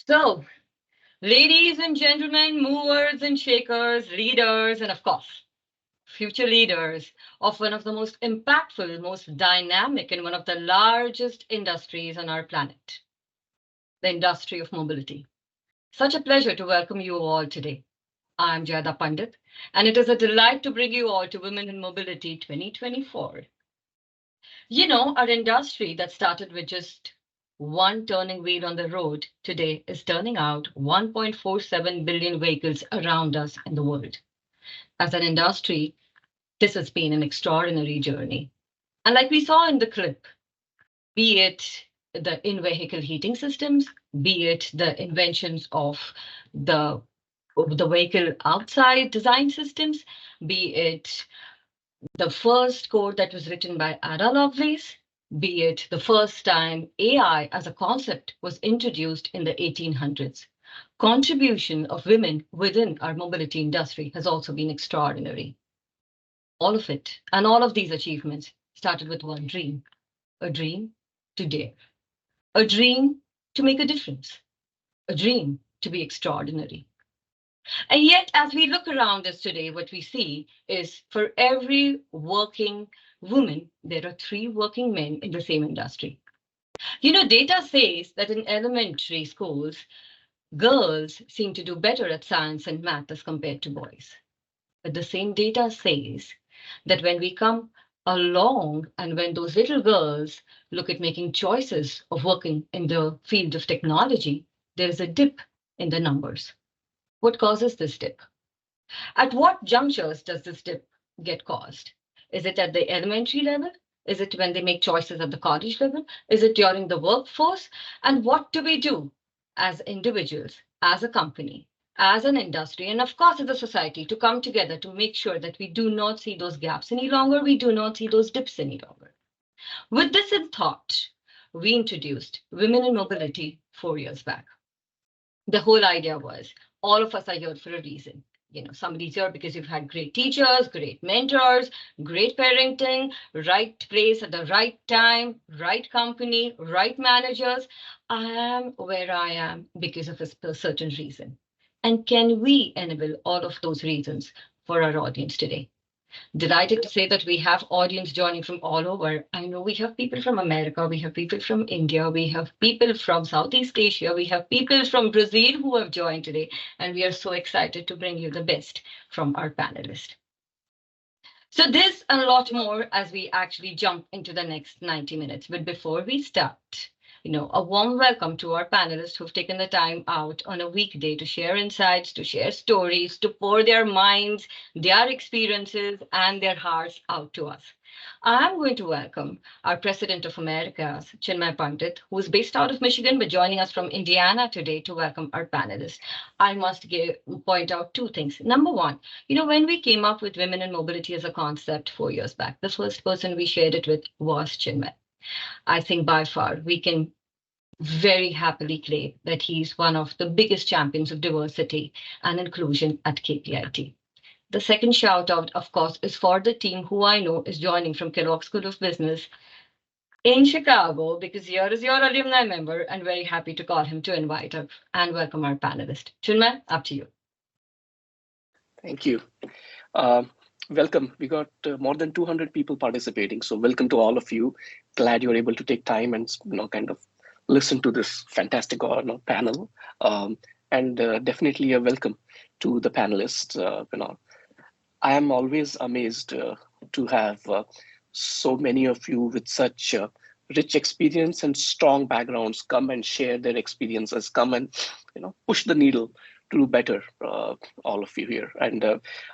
So, ladies and gentlemen, movers and shakers, leaders, and of course, future leaders of one of the most impactful, most dynamic, and one of the largest industries on our planet, the industry of mobility. Such a pleasure to welcome you all today. I'm Jayada Pandit, and it is a delight to bring you all to Women in Mobility 2024. Our industry that started with just one turning wheel on the road today is turning out 1.47 billion vehicles around us in the world. As an industry, this has been an extraordinary journey. And like we saw in the clip, be it the in-vehicle heating systems, be it the inventions of the, the vehicle outside design systems, be it the first code that was written by Ada Lovelace, be it the first time AI as a concept was introduced in the 1800s. Contribution of women within our mobility industry has also been extraordinary. All of it and all of these achievements started with one dream, a dream to dare, a dream to make a difference, a dream to be extraordinary. And yet, as we look around us today, what we see is for every working woman, there are three working men in the same industry. Data says that in elementary schools, girls seem to do better at science and math as compared to boys. But the same data says that when we come along and when those little girls look at making choices of working in the field of technology, there is a dip in the numbers. What causes this dip? At what junctures does this dip get caused? Is it at the elementary level? Is it when they make choices at the college level? Is it during the workforce? And what do we do as individuals, as a company, as an industry, and of course, as a society to come together to make sure that we do not see those gaps any longer, we do not see those dips any longer? With this in thought, we introduced Women in Mobility 4 years back. The whole idea was all of us are here for a reason. Somebody's here because you've had great teachers, great mentors, great parenting, right place at the right time, right company, right managers. I am where I am because of a certain reason. And can we enable all of those reasons for our audience today? Delighted to say that we have audience joining from all over. I know we have people from America, we have people from India, we have people from Southeast Asia, we have people from Brazil who have joined today, and we are so excited to bring you the best from our panelists. So this and a lot more as we actually jump into the next 90 minutes. But before we start, a warm welcome to our panelists who've taken the time out on a weekday to share insights, to share stories, to pour their minds, their experiences, and their hearts out to us. I'm going to welcome our President of Americas, Chinmay Pandit, who is based out of Michigan, but joining us from Indiana today to welcome our panelists. I must point out two things. Number one, when we came up with women in mobility as a concept 4 years back, the first person we shared it with was Chinmay. I think by far we can very happily claim that he's one of the biggest champions of diversity and inclusion at KPIT. The second shout out, of course, is for the team who I know is joining from Kellogg School of Business in Chicago, because here is your alumni member, and very happy to call him to invite up and welcome our panelist. Chinmay, up to you. Thank you. Welcome. We got more than 200 people participating, so welcome to all of you. Glad you're able to take time and kind of listen to this fantastic panel. And definitely a welcome to the panelists. I am always amazed to have so many of you with such rich experience and strong backgrounds come and share their experiences, come and push the needle to do better, all of you here. And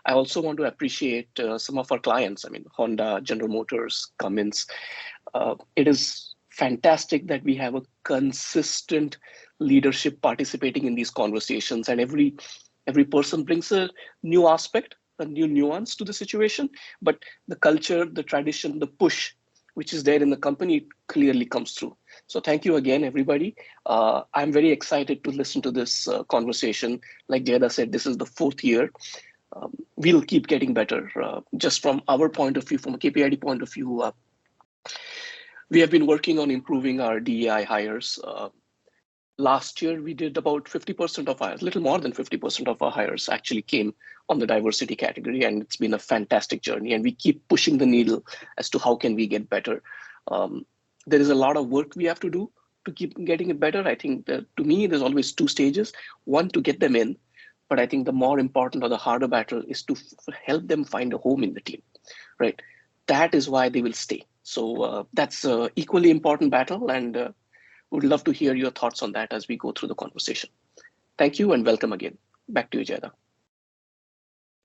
I also want to appreciate some of our clients. I mean, Honda, General Motors, Cummins. It is fantastic that we have a consistent leadership participating in these conversations, and every person brings a new aspect, a new nuance to the situation, but the culture, the tradition, the push which is there in the company clearly comes through. So thank you again, everybody. I'm very excited to listen to this conversation. Like Jayada said, this is the 4th year. We'll keep getting better. Just from our point of view, from a KPIT point of view, we have been working on improving our DEI hires. last year we did about 50% of hires, a little more than 50% of our hires actually came on the diversity category, and it's been a fantastic journey. And we keep pushing the needle as to how can we get better. There is a lot of work we have to do to keep getting it better. I think that to me, there's always two stages. One, to get them in, but I think the more important or the harder battle is to help them find a home in the team, right? That is why they will stay. So that's an equally important battle, and would love to hear your thoughts on that as we go through the conversation. Thank you and welcome again. Back to you, Jayada.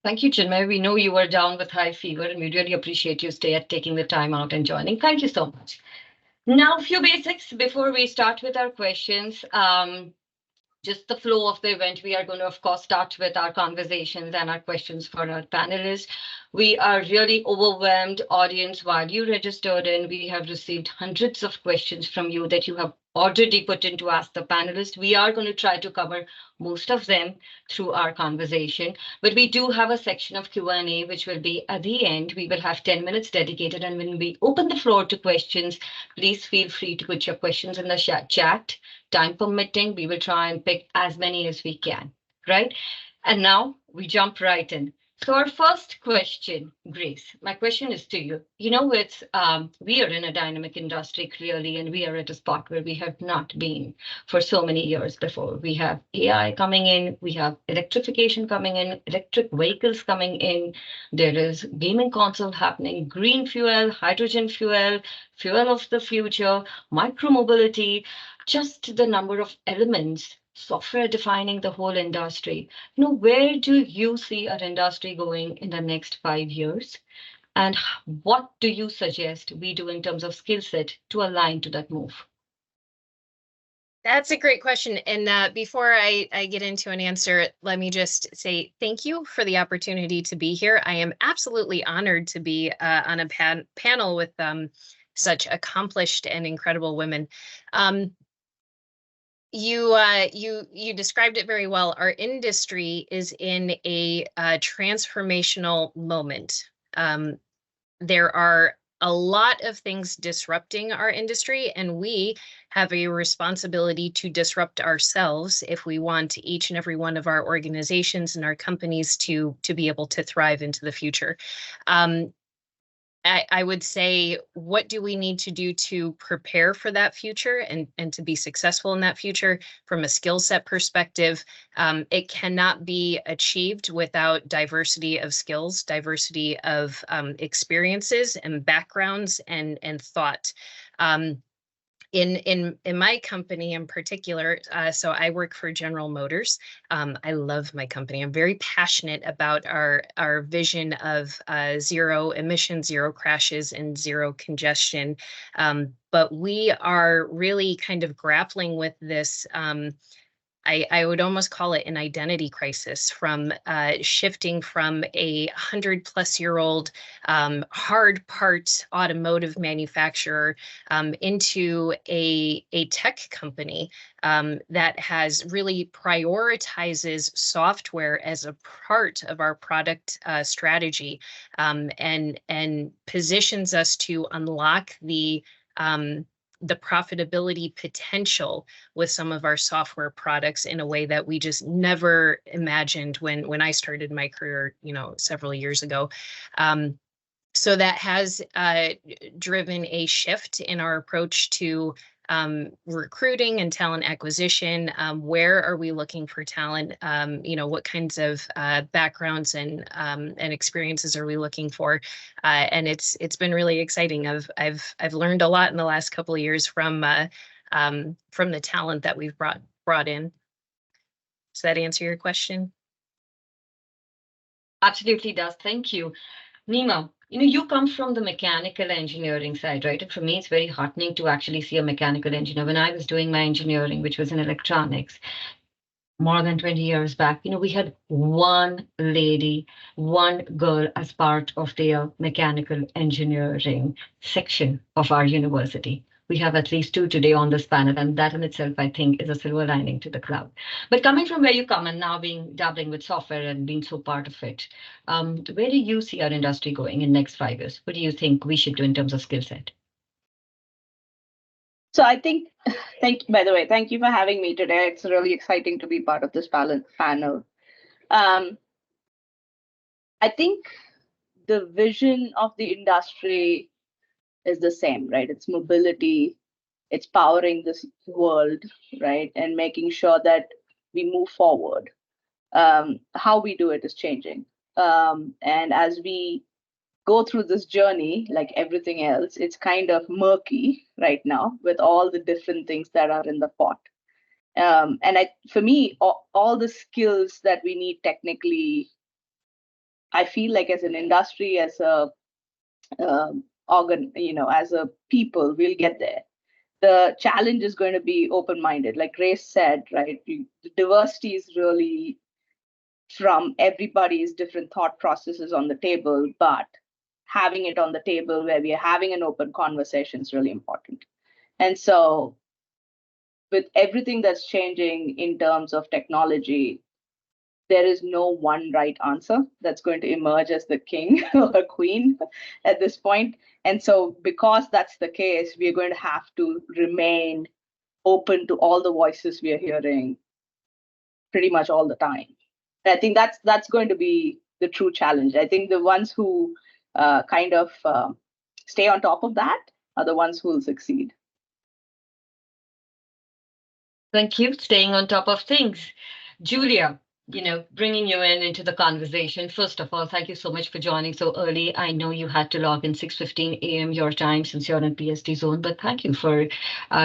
Thank you, Chinmay. We know you were down with high fever, and we really appreciate you taking the time out and joining. Thank you so much. Now, a few basics before we start with our questions. Just the flow of the event, we are going to, of course, start with our conversations and our questions for our panelists. We are really overwhelmed audience while you registered in. We have received hundreds of questions from you that you have already put in to ask the panelists. We are going to try to cover most of them through our conversation, but we do have a section of Q&A, which will be at the end. We will have 10 minutes dedicated, and when we open the floor to questions, please feel free to put your questions in the chat. Time permitting, we will try and pick as many as we can, right? And now we jump right in. So our first question, Grace, my question is to you. You know, we are in a dynamic industry clearly, and we are at a spot where we have not been for so many years before. We have AI coming in, we have electrification coming in, electric vehicles coming in, there is gaming console happening, green fuel, hydrogen fuel, fuel of the future, micromobility, just the number of elements, software defining the whole industry. You know, where do you see our industry going in the next 5 years? And what do you suggest we do in terms of skill set to align to that move? That's a great question. And before I get into an answer, let me just say thank you for the opportunity to be here. I am absolutely honored to be on a panel with such accomplished and incredible women. You described it very well. Our industry is in a transformational moment. There are a lot of things disrupting our industry, and we have a responsibility to disrupt ourselves if we want each and every one of our organizations and our companies to be able to thrive into the future. I would say, what do we need to do to prepare for that future and to be successful in that future from a skill set perspective? It cannot be achieved without diversity of skills, diversity of experiences and backgrounds and thought. In my company in particular, so I work for General Motors. I love my company. I'm very passionate about our vision of zero emissions, zero crashes, and zero congestion. But we are really kind of grappling with this. I would almost call it an identity crisis, from shifting from a 100-plus-year-old hard part automotive manufacturer into a tech company that has really prioritizes software as a part of our product strategy, and positions us to unlock the profitability potential with some of our software products in a way that we just never imagined when I started my career, several years ago. So that has driven a shift in our approach to recruiting and talent acquisition. Where are we looking for talent? What kinds of backgrounds and experiences are we looking for? And it's been really exciting. I've learned a lot in the last couple of years from the talent that we've brought in. Does that answer your question? Absolutely does. Thank you. Nima, you come from the mechanical engineering side, right? And for me, it's very heartening to actually see a mechanical engineer. When I was doing my engineering, which was in electronics, more than 20 years back, we had one lady, one girl as part of their mechanical engineering section of our university. We have at least 2 today on this panel, and that in itself, I think, is a silver lining to the cloud. But coming from where you come and now dabbling with software and being so part of it, where do you see our industry going in the next 5 years? What do you think we should do in terms of skill set? So I think, by the way, thank you for having me today. It's really exciting to be part of this panel. I think the vision of the industry is the same, right? It's mobility, it's powering this world, right? And making sure that we move forward. How we do it is changing. And as we go through this journey, like everything else, it's kind of murky right now with all the different things that are in the pot. And for me, all the skills that we need technically, I feel like as an industry, as a as a people, we'll get there. The challenge is going to be open-minded, like Grace said, right? The diversity is really from everybody's different thought processes on the table, but having it on the table where we are having an open conversation is really important. And so with everything that's changing in terms of technology, there is no one right answer that's going to emerge as the king or queen at this point. And so because that's the case, we're going to have to remain open to all the voices we are hearing pretty much all the time. And I think that's going to be the true challenge. I think the ones who stay on top of that are the ones who will succeed. Thank you. Staying on top of things. Julia, bringing you into the conversation. First of all, thank you so much for joining so early. I know you had to log in 6:15 a.m. your time since you're in PST zone, but thank you for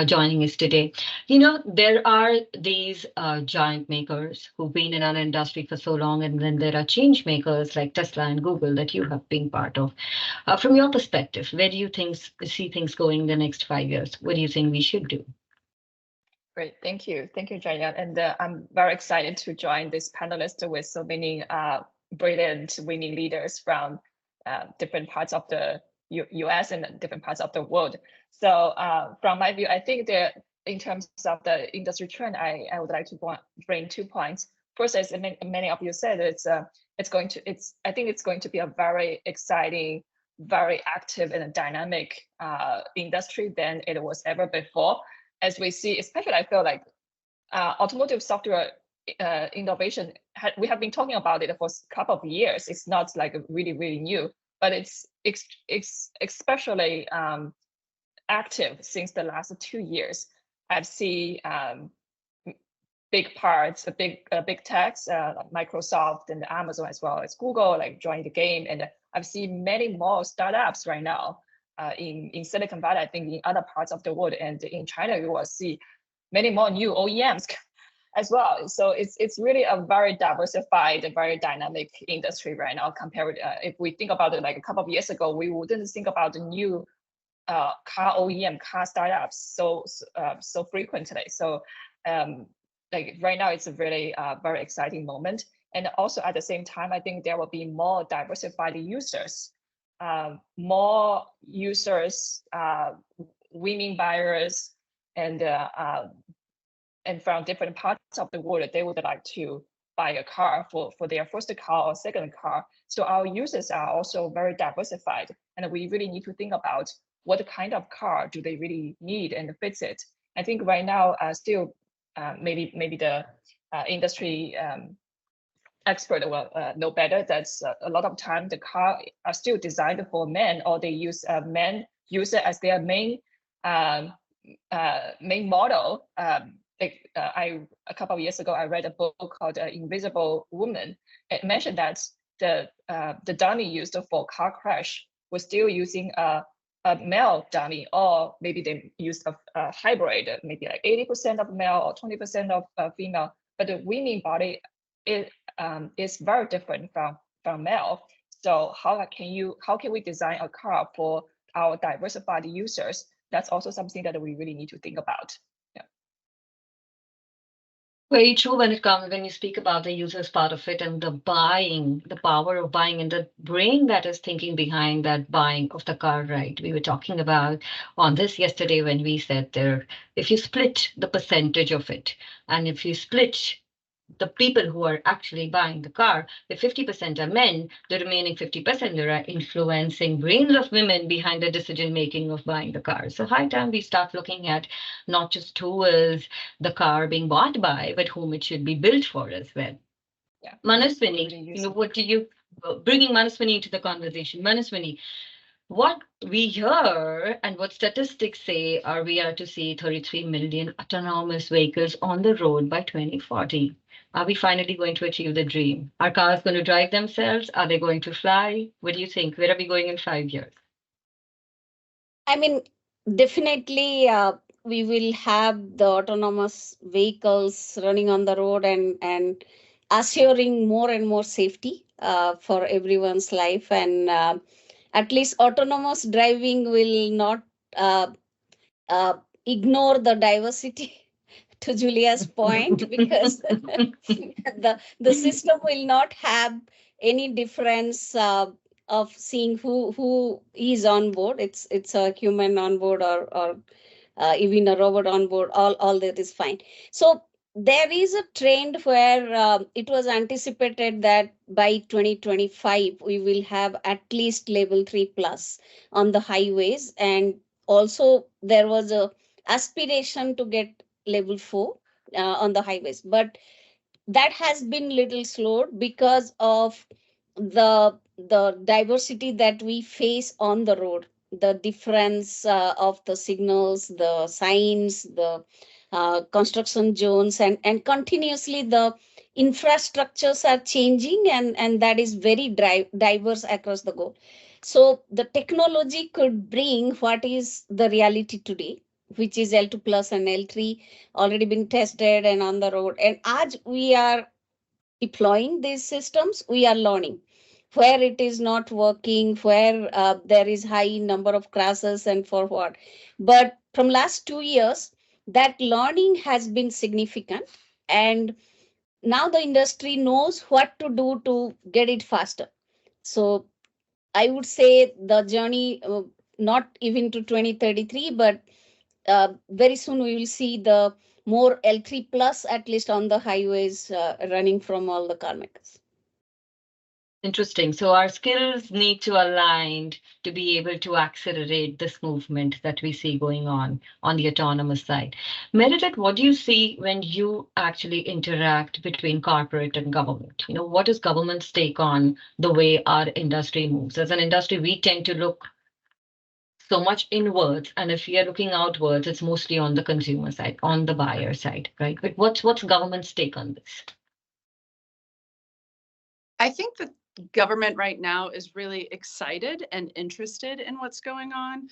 joining us today. There are these giant makers who've been in our industry for so long, and then there are change makers like Tesla and Google that you have been part of. From your perspective, where do you see things going in the next 5 years? What do you think we should do? Great, thank you, Jaya, and I'm very excited to join this panelist with so many brilliant winning leaders from different parts of the US and different parts of the world. So from my view, I think that in terms of the industry trend, I would like to bring 2 points. First, as many of you said, I think it's going to be a very exciting, very active and dynamic industry than it was ever before. As we see, especially I feel like automotive software innovation, we have been talking about it for a couple of years. It's not like really, really new, but it's especially active since the last 2 years. I've seen big parts, big techs, like Microsoft and Amazon as well as Google, like join the game. And I've seen many more startups right now. In Silicon Valley, I think in other parts of the world, and in China, you will see many more new OEMs as well. So it's really a very diversified, very dynamic industry right now. Compared with if we think about it, like a couple of years ago, we wouldn't think about the new car OEM, car startups so frequently. So like right now, it's a really very exciting moment. And also at the same time, I think there will be more diversified users. More users, women buyers, and from different parts of the world, they would like to buy a car for their first car or second car. So our users are also very diversified, and we really need to think about what kind of car do they really need and fits it. I think right now, still maybe the industry expert will know better. That's a lot of time the car are still designed for men, or they use men user as their main model. A couple of years ago, I read a book called Invisible Woman. It mentioned that the dummy used for car crash was still using a male dummy, or maybe they used a hybrid, maybe like 80% of male or 20% of female. But the women body is very different from male. So how can we design a car for our diversified users? That's also something that we really need to think about. Yeah. Very true when you speak about the users part of it and the power of buying, and the brain that is thinking behind that buying of the car, right? We were talking about on this yesterday when we said if you split the percentage of it, and if you split the people who are actually buying the car, if 50% are men, the remaining 50% are influencing brains of women behind the decision making of buying the car. So high time we start looking at not just who is the car being bought by, but whom it should be built for as well. Yeah. Manaswini, what do you bringing Manaswini into the conversation? Manaswini, what we hear and what statistics say are we are to see 33 million autonomous vehicles on the road by 2040. Are we finally going to achieve the dream? Are cars going to drive themselves? Are they going to fly? What do you think? Where are we going in 5 years? I mean, definitely we will have the autonomous vehicles running on the road and assuring more and more safety for everyone's life. And at least autonomous driving will not ignore the diversity. To Julia's point, because the system will not have any difference of seeing who is on board. It's a human on board or even a robot on board. All that is fine. So there is a trend where it was anticipated that by 2025 we will have at least level 3+ on the highways, and also there was a aspiration to get level 4 on the highways, but that has been little slowed because of the diversity that we face on the road, the difference of the signals, the signs, the construction zones, and continuously the infrastructures are changing, and that is very diverse across the globe. So the technology could bring what is the reality today, which is L2 plus and L3 already been tested and on the road. And as we are deploying these systems, we are learning where it is not working, where there is high number of crashes and for what. But from last 2 years, that learning has been significant. And now the industry knows what to do to get it faster. So I would say the journey, not even to 2033, but very soon we will see the more L3 plus, at least on the highways, running from all the car makers. Interesting. So our skills need to align to be able to accelerate this movement that we see going on the autonomous side. Meredith, what do you see when you actually interact between corporate and government? What is government's take on the way our industry moves? As an industry, we tend to look so much inwards, and if we are looking outwards, it's mostly on the consumer side, on the buyer side, right? But what's government's take on this? I think that government right now is really excited and interested in what's going on.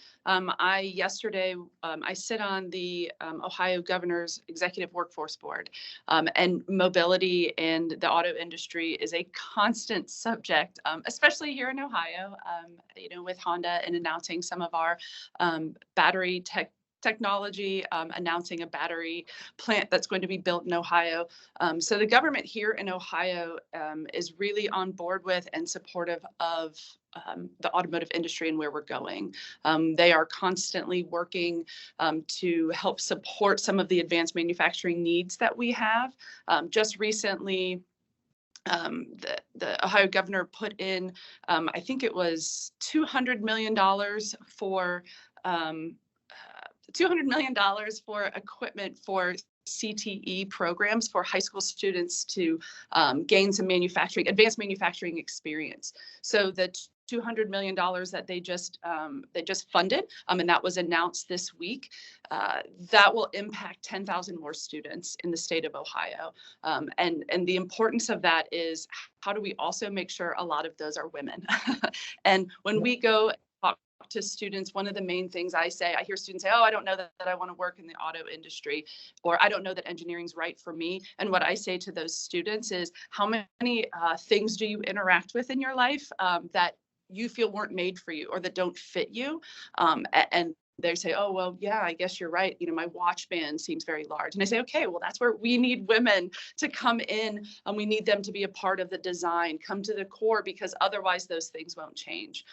Yesterday, I sit on the Ohio Governor's Executive Workforce Board, and mobility and the auto industry is a constant subject, especially here in Ohio, with Honda and announcing some of our battery technology, announcing a battery plant that's going to be built in Ohio. So the government here in Ohio is really on board with and supportive of the automotive industry and where we're going. They are constantly working to help support some of the advanced manufacturing needs that we have. Just recently, the Ohio governor put in, I think it was $200 million for $200 million for equipment for CTE programs for high school students to gain some advanced manufacturing experience. So the $200 million that they just funded, and that was announced this week, that will impact 10,000 more students in the state of Ohio. And the importance of that is, how do we also make sure a lot of those are women? And when we go to students, one of the main things I hear students say, oh, I don't know that I want to work in the auto industry, or I don't know that engineering's right for me. And what I say to those students is, how many things do you interact with in your life that you feel weren't made for you or that don't fit you? And they say, oh, well, yeah, I guess you're right. My watch band seems very large. And I say, okay, well, that's where we need women to come in, and we need them to be a part of the design, come to the core, because otherwise those things won't change.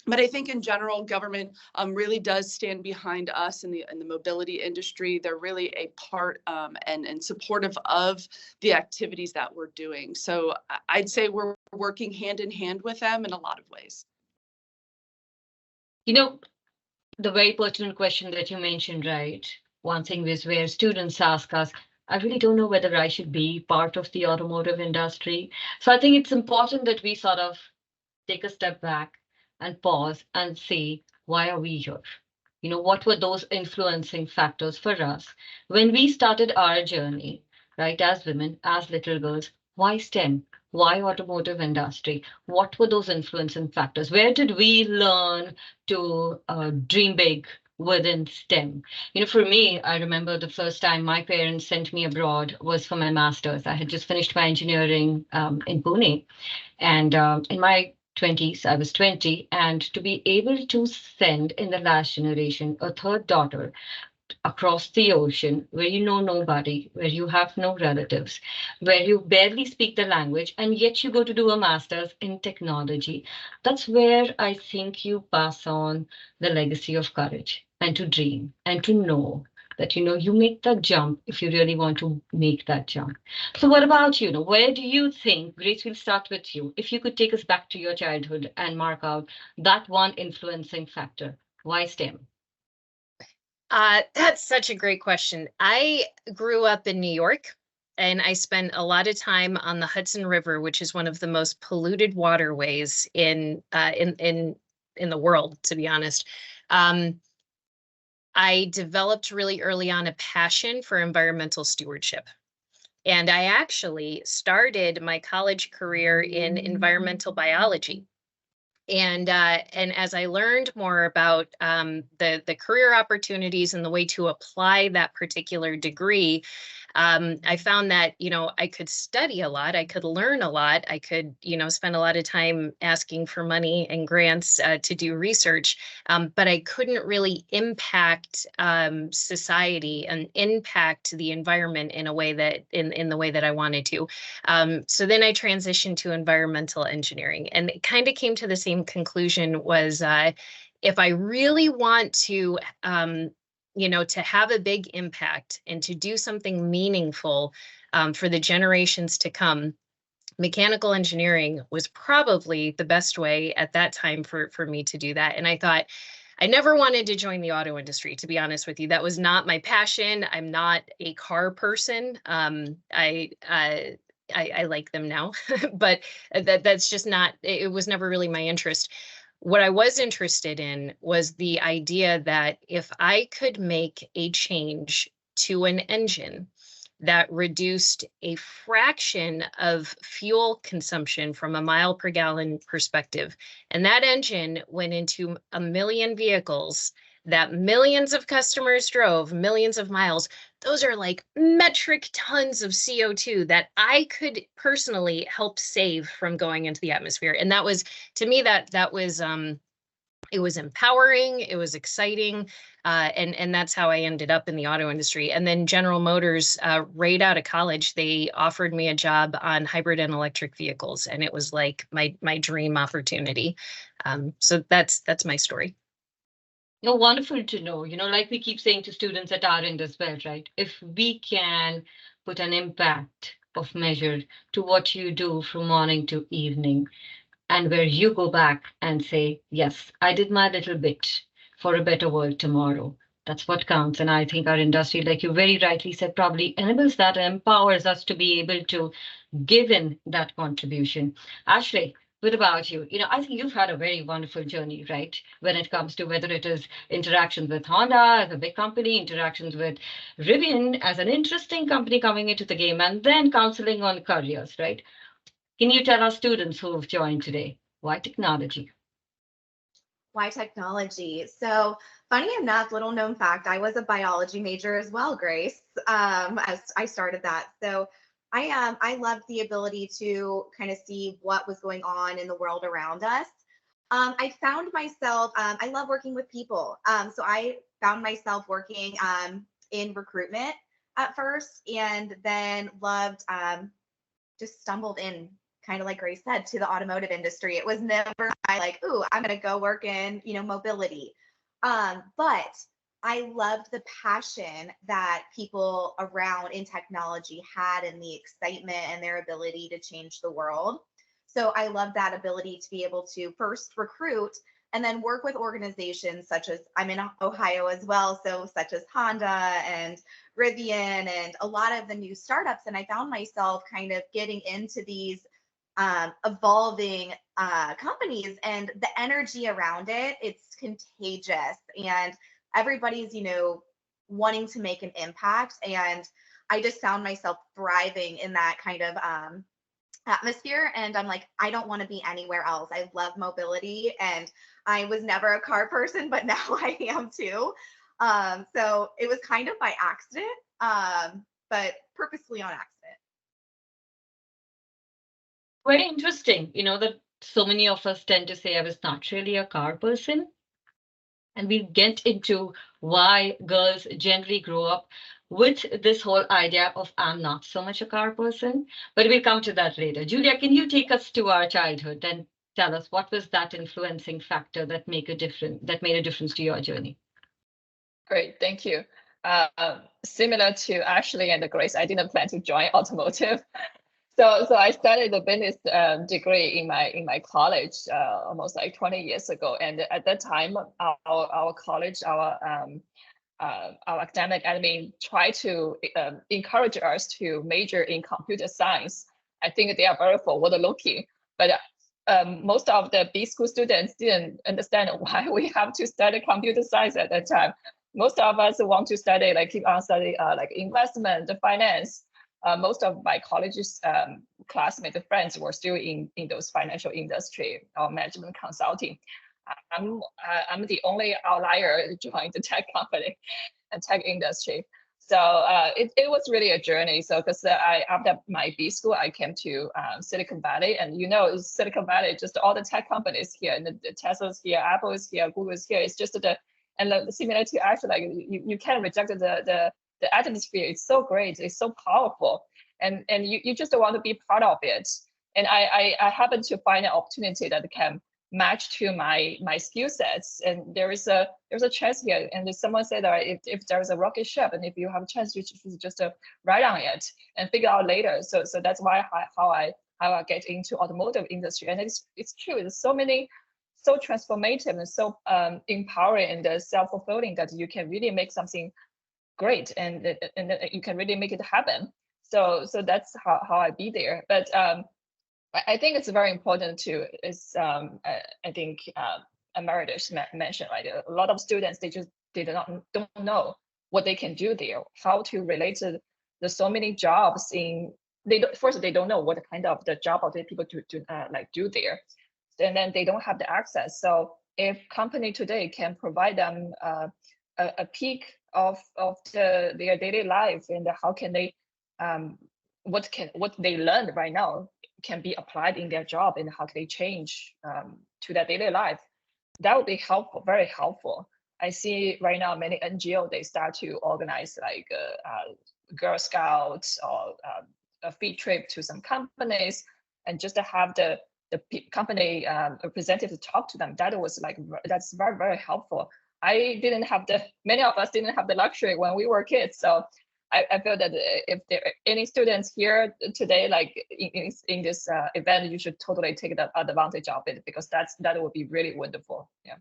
But I think in general, government really does stand behind us in the mobility industry. They're really a part and supportive of the activities that we're doing. So I'd say we're working hand in hand with them in a lot of ways. You know, the very pertinent question that you mentioned, right? One thing is where students ask us, I really don't know whether I should be part of the automotive industry. So I think it's important that we sort of take a step back and pause and say, why are we here? You know, what were those influencing factors for us when we started our journey, right? As women, as little girls, why STEM? Why automotive industry? What were those influencing factors? Where did we learn to dream big within STEM? You know, for me, I remember the first time my parents sent me abroad was for my master's. I had just finished my engineering in Pune, and in my 20s, I was 20, and to be able to send in the last generation a third daughter across the ocean where you know nobody, where you have no relatives, where you barely speak the language, and yet you go to do a master's in technology. That's where I think you pass on the legacy of courage and to dream and to know that you make that jump if you really want to make that jump. So what about you? Where do you think, Grace, we'll start with you. If you could take us back to your childhood and mark out that one influencing factor, why STEM? That's such a great question. I grew up in New York, and I spent a lot of time on the Hudson River, which is one of the most polluted waterways in the world, to be honest. I developed really early on a passion for environmental stewardship. And I actually started my college career in environmental biology. And as I learned more about the career opportunities and the way to apply that particular degree, I found that, I could study a lot, I could learn a lot, I could, spend a lot of time asking for money and grants to do research, but I couldn't really impact society and impact the environment in a way that in the way that I wanted to. So then I transitioned to environmental engineering, and it kind of came to the same conclusion was if I really want to to have a big impact and to do something meaningful for the generations to come, mechanical engineering was probably the best way at that time for me to do that. And I thought, I never wanted to join the auto industry, to be honest with you. That was not my passion. I'm not a car person. I like them now, but that's just not, it was never really my interest. What I was interested in was the idea that if I could make a change to an engine that reduced a fraction of fuel consumption from a mile per gallon perspective, and that engine went into 1 million vehicles that millions of customers drove, millions of miles, those are like metric tons of CO2 that I could personally help save from going into the atmosphere. And that was, to me, that was, it was empowering, it was exciting, and that's how I ended up in the auto industry. And then General Motors, right out of college, they offered me a job on hybrid and electric vehicles, and it was like my dream opportunity. So that's my story. Wonderful to know. Like we keep saying to students at our end as well, right? If we can put an impact of measure to what you do from morning to evening, and where you go back and say, yes, I did my little bit for a better world tomorrow. That's what counts. And I think our industry, like you very rightly said, probably enables that and empowers us to be able to give in that contribution. Ashley, what about you? I think you've had a very wonderful journey, right? When it comes to whether it is interactions with Honda as a big company, interactions with Rivian as an interesting company coming into the game, and then counseling on careers, right? Can you tell our students who have joined today, why technology? Why technology? So funny enough, little known fact, I was a biology major as well, Grace, as I started that. So I loved the ability to kind of see what was going on in the world around us. I found myself, I love working with people. So I found myself working in recruitment at first, and then loved, just stumbled in kind of like Grace said, to the automotive industry. It was never like, ooh, I'm going to go work in, mobility. But I loved the passion that people around in technology had and the excitement and their ability to change the world. So I love that ability to be able to first recruit and then work with organizations such as, I'm in Ohio as well, so such as Honda and Rivian and a lot of the new startups. And I found myself kind of getting into these evolving companies, and the energy around it, it's contagious, and everybody's, wanting to make an impact. And I just found myself thriving in that kind of atmosphere. And I'm like, I don't want to be anywhere else. I love mobility, and I was never a car person, but now I am too. So it was kind of by accident, but purposely on accident. Very interesting, that so many of us tend to say I was not really a car person. And we'll get into why girls generally grow up with this whole idea of I'm not so much a car person, but we'll come to that later. Julia, can you take us to our childhood and tell us what was that influencing factor that made a difference to your journey? Great, thank you. Similar to Ashley and Grace, I didn't plan to join automotive. So I studied the business degree in my college almost like 20 years ago, and at that time, our college, our academic admin tried to encourage us to major in computer science. I think they are very forward-looking, but most of the B school students didn't understand why we have to study computer science at that time. Most of us want to study, keep on studying like investment, finance. Most of my college's classmates and friends were still in those financial industry or management consulting. I'm the only outlier joined the tech company and tech industry. So it was really a journey. So because after my B school, I came to Silicon Valley, and Silicon Valley, just all the tech companies here, and the Tesla's here, Apple is here, Google is here. It's just similar to actually, like you can't reject the atmosphere. It's so great, it's so powerful, and you just want to be part of it. And I happened to find an opportunity that can match to my skill sets, and there's a chance here. And someone said that if there's a rocket ship, and if you have a chance, you should just ride on it and figure out later. So that's why how I get into automotive industry. And it's true, there's so transformative and so empowering and self-fulfilling that you can really make something great, and you can really make it happen. So that's how I be there. But I think it's very important to, I think Emeritus mentioned, right? A lot of students, they don't know what they can do there, how to relate to the so many jobs first they don't know what kind of the job other people do there, and then they don't have the access. So if company today can provide them a peak of their daily life, and how can they what they learned right now can be applied in their job, and how can they change to their daily life, that would be helpful, very helpful. I see right now many NGO, they start to organize like Girl Scouts or a field trip to some companies, and just to have the company representative talk to them. That's very, very helpful. Many of us didn't have the luxury when we were kids. So I feel that if there are any students here today, like in this event, you should totally take the advantage of it, because that would be really wonderful. Yeah,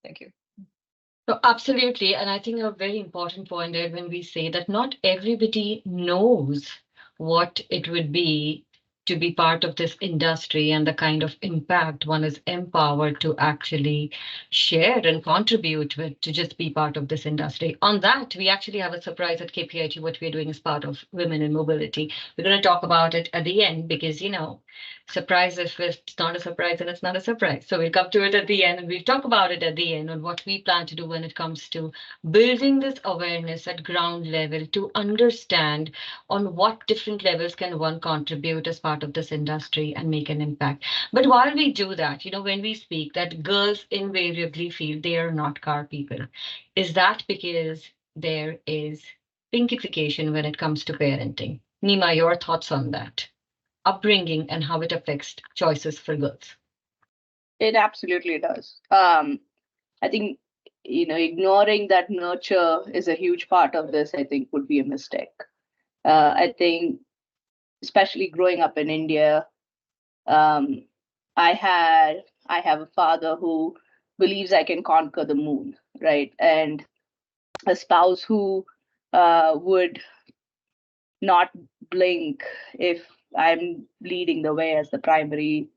thank you. So absolutely, and I think a very important point there when we say that not everybody knows what it would be to be part of this industry and the kind of impact one is empowered to actually share and contribute with, to just be part of this industry. On that, we actually have a surprise at KPIT. What we're doing is part of Women in Mobility. We're going to talk about it at the end, because, surprise, if it's not a surprise, then it's not a surprise. So we'll come to it at the end, and we'll talk about it at the end on what we plan to do when it comes to building this awareness at ground level, to understand on what different levels can one contribute as part of this industry and make an impact. But while we do that, when we speak that girls invariably feel they are not car people, is that because there is pinkification when it comes to parenting? Nima, your thoughts on that? upbringing and how it affects choices for girls? It absolutely does. I think, ignoring that nurture is a huge part of this, I think would be a mistake. I think, especially growing up in India, I have a father who believes I can conquer the moon, right? And a spouse who would not blink if I'm leading the way as the primary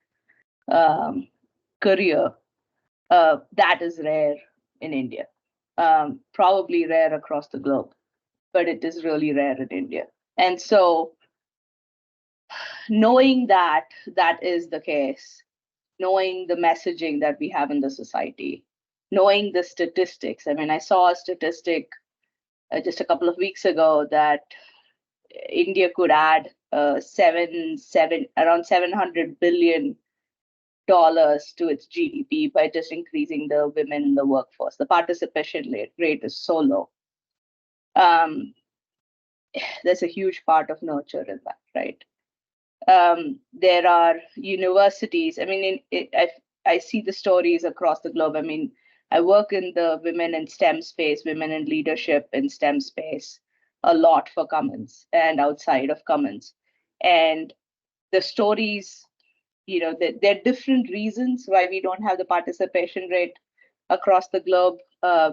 career. That is rare in India, probably rare across the globe, but it is really rare in India. And so, knowing that that is the case, knowing the messaging that we have in the society, knowing the statistics. I mean, I saw a statistic just a couple of weeks ago that India could add around $700 billion to its GDP by just increasing the women in the workforce. The participation rate is so low. There's a huge part of nurture in that, right? There are universities. I mean, I see the stories across the globe. I mean, I work in the women in STEM space, women in leadership in STEM space, a lot for Cummins and outside of Cummins. And the stories, there are different reasons why we don't have the participation rate across the globe.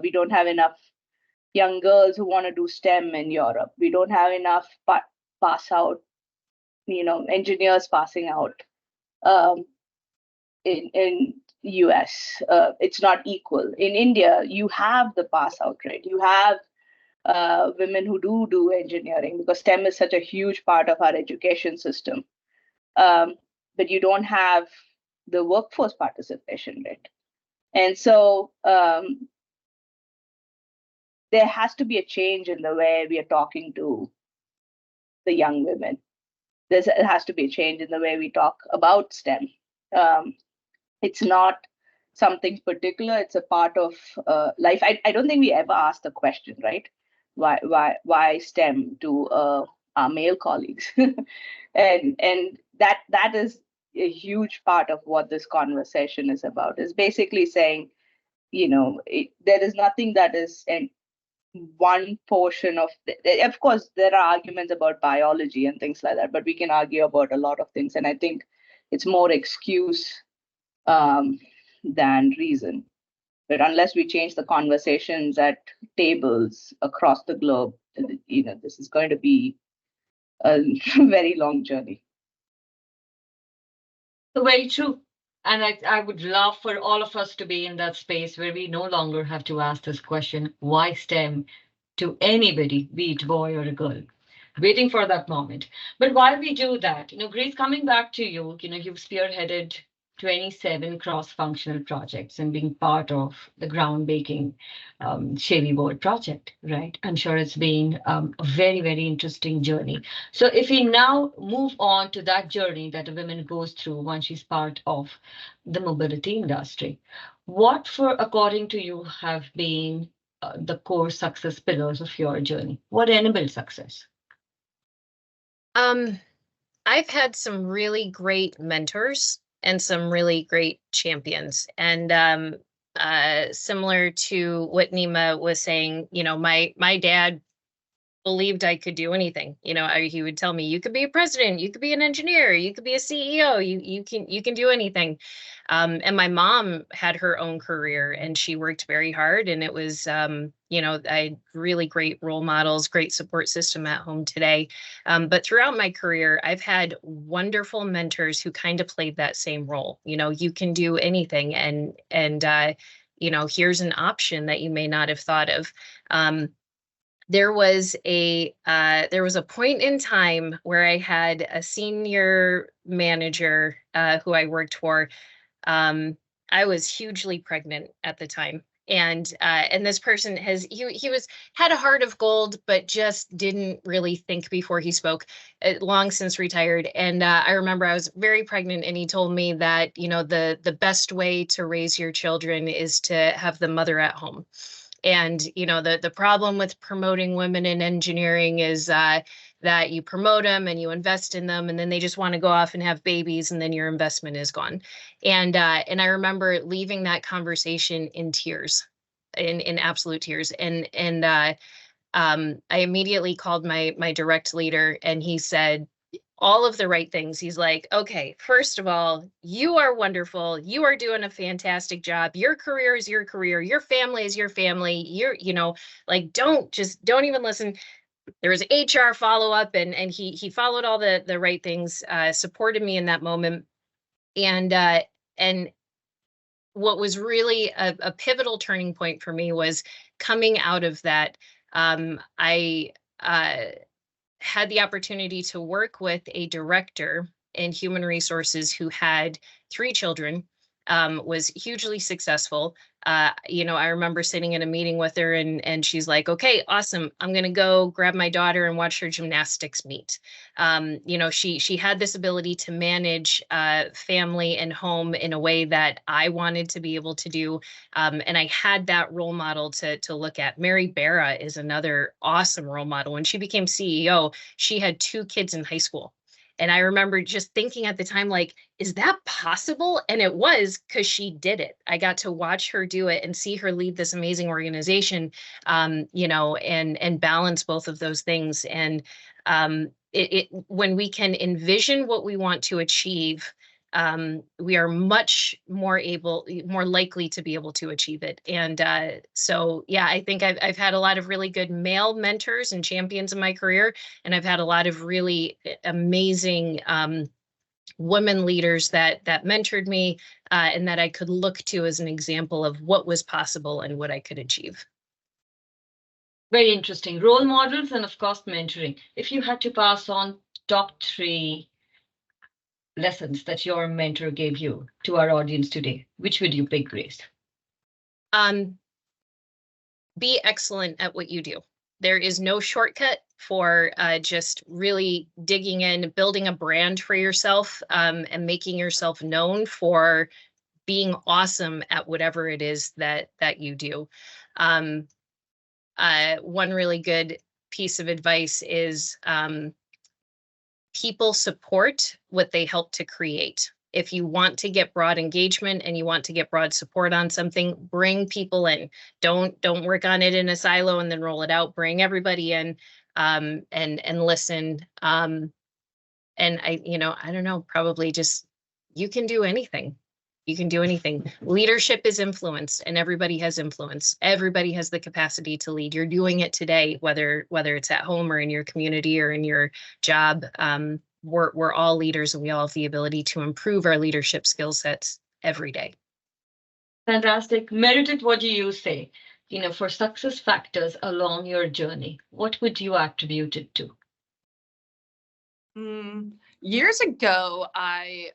We don't have enough young girls who want to do STEM in Europe. We don't have enough pass out, engineers passing out in US. It's not equal. In India, you have the pass out rate. You have women who do engineering because STEM is such a huge part of our education system. But you don't have the workforce participation rate. And so there has to be a change in the way we are talking to the young women. There has to be a change in the way we talk about STEM. It's not something particular. It's a part of life. I don't think we ever asked the question, right? Why STEM to our male colleagues? and that is a huge part of what this conversation is about. Is basically saying, there is nothing that is one portion of of course there are arguments about biology and things like that, but we can argue about a lot of things, and I think it's more excuse than reason. But unless we change the conversations at tables across the globe, this is going to be a very long journey. Very true. And I would love for all of us to be in that space where we no longer have to ask this question, why STEM, to anybody, be it boy or a girl, waiting for that moment. But while we do that, Grace, coming back to you, you've spearheaded 27 cross-functional projects and being part of the groundbreaking Chevy Board project, right? I'm sure it's been a very, very interesting journey. So if we now move on to that journey that a woman goes through once she's part of the mobility industry, what, according to you, have been the core success pillars of your journey? What enabled success? I've had some really great mentors and some really great champions. And similar to what Nima was saying, my dad believed I could do anything. He would tell me, you could be a president, you could be an engineer, you could be a CEO, you can do anything. And my mom had her own career and she worked very hard, and it was, I had really great role models, great support system at home today. But throughout my career, I've had wonderful mentors who kind of played that same role. You can do anything, and here's an option that you may not have thought of. There was a point in time where I had a senior manager who I worked for. I was hugely pregnant at the time, and this person had a heart of gold, but just didn't really think before he spoke. Long since retired, and I remember I was very pregnant, and he told me that the best way to raise your children is to have the mother at home. And the problem with promoting women in engineering is that you promote them and you invest in them, and then they just want to go off and have babies, and then your investment is gone. And I remember leaving that conversation in tears, in absolute tears. And I immediately called my direct leader, and he said all of the right things. He's like, okay, first of all, you are wonderful. You are doing a fantastic job. Your career is your career. Your family is your family. Like, don't even listen. There was HR follow-up, and he followed all the right things, supported me in that moment. And what was really a pivotal turning point for me was coming out of that. I had the opportunity to work with a director in human resources who had 3 children, was hugely successful. I remember sitting in a meeting with her, and she's like, okay, awesome. I'm going to go grab my daughter and watch her gymnastics meet. She had this ability to manage family and home in a way that I wanted to be able to do. And I had that role model to look at. Mary Barra is another awesome role model. When she became CEO, she had 2 kids in high school. And I remember just thinking at the time, like, is that possible? And it was, because she did it. I got to watch her do it and see her lead this amazing organization, and balance both of those things. And when we can envision what we want to achieve, we are much more likely to be able to achieve it. And so, yeah, I think I've had a lot of really good male mentors and champions in my career, and I've had a lot of really amazing women leaders that mentored me, and that I could look to as an example of what was possible and what I could achieve. Very interesting. Role models and, of course, mentoring. If you had to pass on top 3 lessons that your mentor gave you to our audience today, which would you pick, Grace? Be excellent at what you do. There is no shortcut for just really digging in, building a brand for yourself, and making yourself known for being awesome at whatever it is that you do. One really good piece of advice is people support what they help to create. If you want to get broad engagement and you want to get broad support on something, bring people in. Don't work on it in a silo and then roll it out. Bring everybody in, and listen. And I don't know, probably just, you can do anything. You can do anything. Leadership is influence, and everybody has influence. Everybody has the capacity to lead. You're doing it today, whether it's at home or in your community or in your job. We're all leaders, and we all have the ability to improve our leadership skill sets every day. Fantastic. Meredith, what do you say? For success factors along your journey, what would you attribute it to? Years ago, I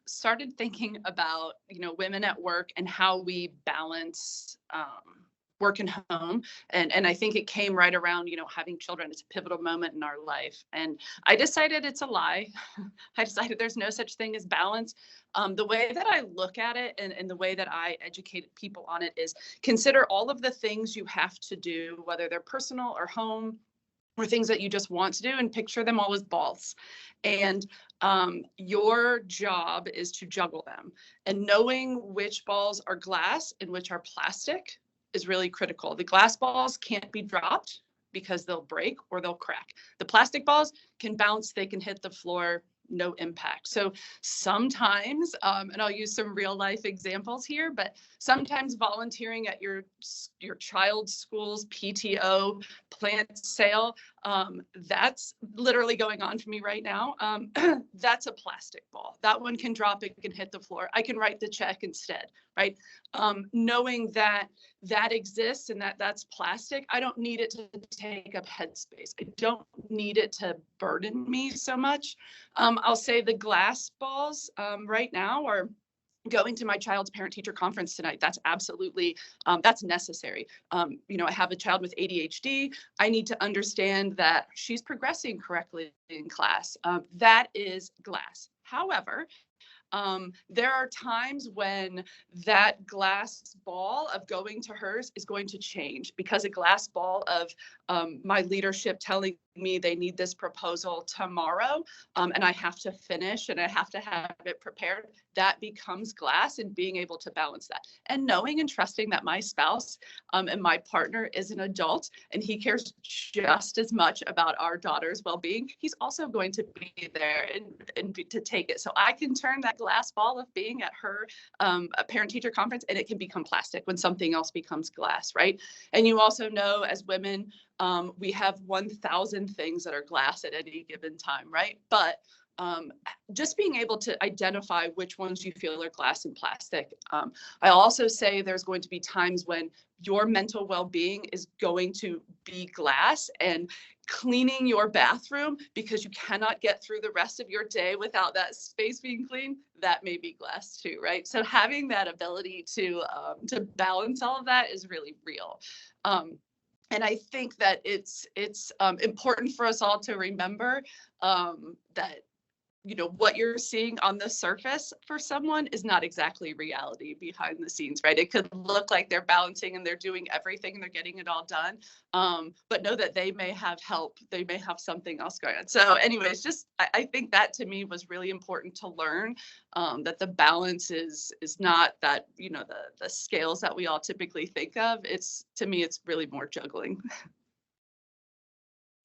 started thinking about, women at work and how we balance work and home. And I think it came right around, having children. It's a pivotal moment in our life. And I decided it's a lie. I decided there's no such thing as balance. The way that I look at it and the way that I educate people on it is consider all of the things you have to do, whether they're personal or home, or things that you just want to do, and picture them all as balls. And your job is to juggle them. And knowing which balls are glass and which are plastic is really critical. The glass balls can't be dropped because they'll break or they'll crack. The plastic balls can bounce, they can hit the floor, no impact. So sometimes, and I'll use some real life examples here, but sometimes volunteering at your child's school's PTO plant sale, that's literally going on for me right now. That's a plastic ball. That one can drop, it can hit the floor. I can write the check instead, right? Knowing that exists and that's plastic, I don't need it to take up headspace. I don't need it to burden me so much. I'll say the glass balls right now are going to my child's parent-teacher conference tonight. That's absolutely, that's necessary. I have a child with ADHD. I need to understand that she's progressing correctly in class. That is glass. However, There are times when that glass ball of going to hers is going to change, because a glass ball of my leadership telling me they need this proposal tomorrow, and I have to finish and I have to have it prepared, that becomes glass, and being able to balance that. And knowing and trusting that my spouse and my partner is an adult and he cares just as much about our daughter's well-being, he's also going to be there and to take it. So I can turn that glass ball of being at her a parent-teacher conference, and it can become plastic when something else becomes glass, right? And you also know, as women, we have 1,000 things that are glass at any given time, right? But just being able to identify which ones you feel are glass and plastic. I also say there's going to be times when your mental well-being is going to be glass, and cleaning your bathroom because you cannot get through the rest of your day without that space being clean, that may be glass too, right? So having that ability to balance all of that is really real. And I think that it's important for us all to remember that, you know, what you're seeing on the surface for someone is not exactly reality behind the scenes, right? It could look like they're balancing and they're doing everything and they're getting it all done, but know that they may have help. They may have something else going on. So anyways, just I think that to me was really important to learn, that the balance is not that, you know, the scales that we all typically think of. It's, to me, it's really more juggling.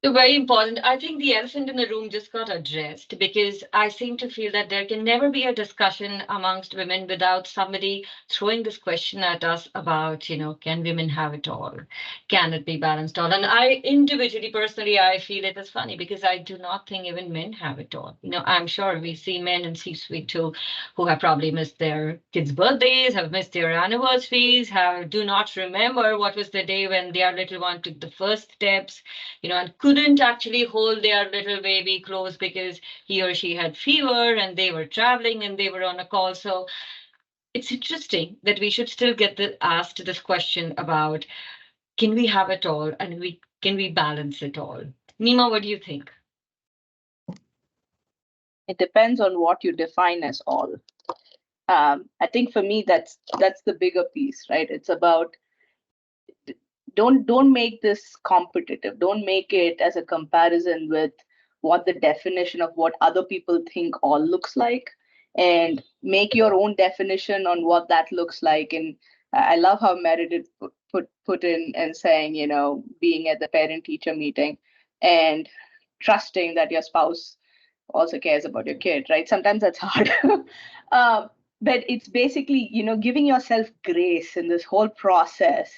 So very important. I think the elephant in the room just got addressed, because I seem to feel that there can never be a discussion amongst women without somebody throwing this question at us about, you know, can women have it all? Can it be balanced all? And I individually, personally, I feel it is funny, because I do not think even men have it all. You know, I'm sure we see men in C-suite too who have probably missed their kids' birthdays, have missed their anniversaries, do not remember what was the day when their little one took the first steps, you know, and couldn't actually hold their little baby close because he or she had fever and they were traveling and they were on a call. So it's interesting that we should still get asked this question about, can we have it all, and can we balance it all? Nima, what do you think? It depends on what you define as all. I think for me, that's the bigger piece, right? It's about, don't make this competitive. Don't make it as a comparison with what the definition of what other people think all looks like, and make your own definition on what that looks like. And I love how Meredith put in and saying, you know, being at the parent-teacher meeting and trusting that your spouse also cares about your kid, right? Sometimes that's hard. But it's basically, you know, giving yourself grace in this whole process,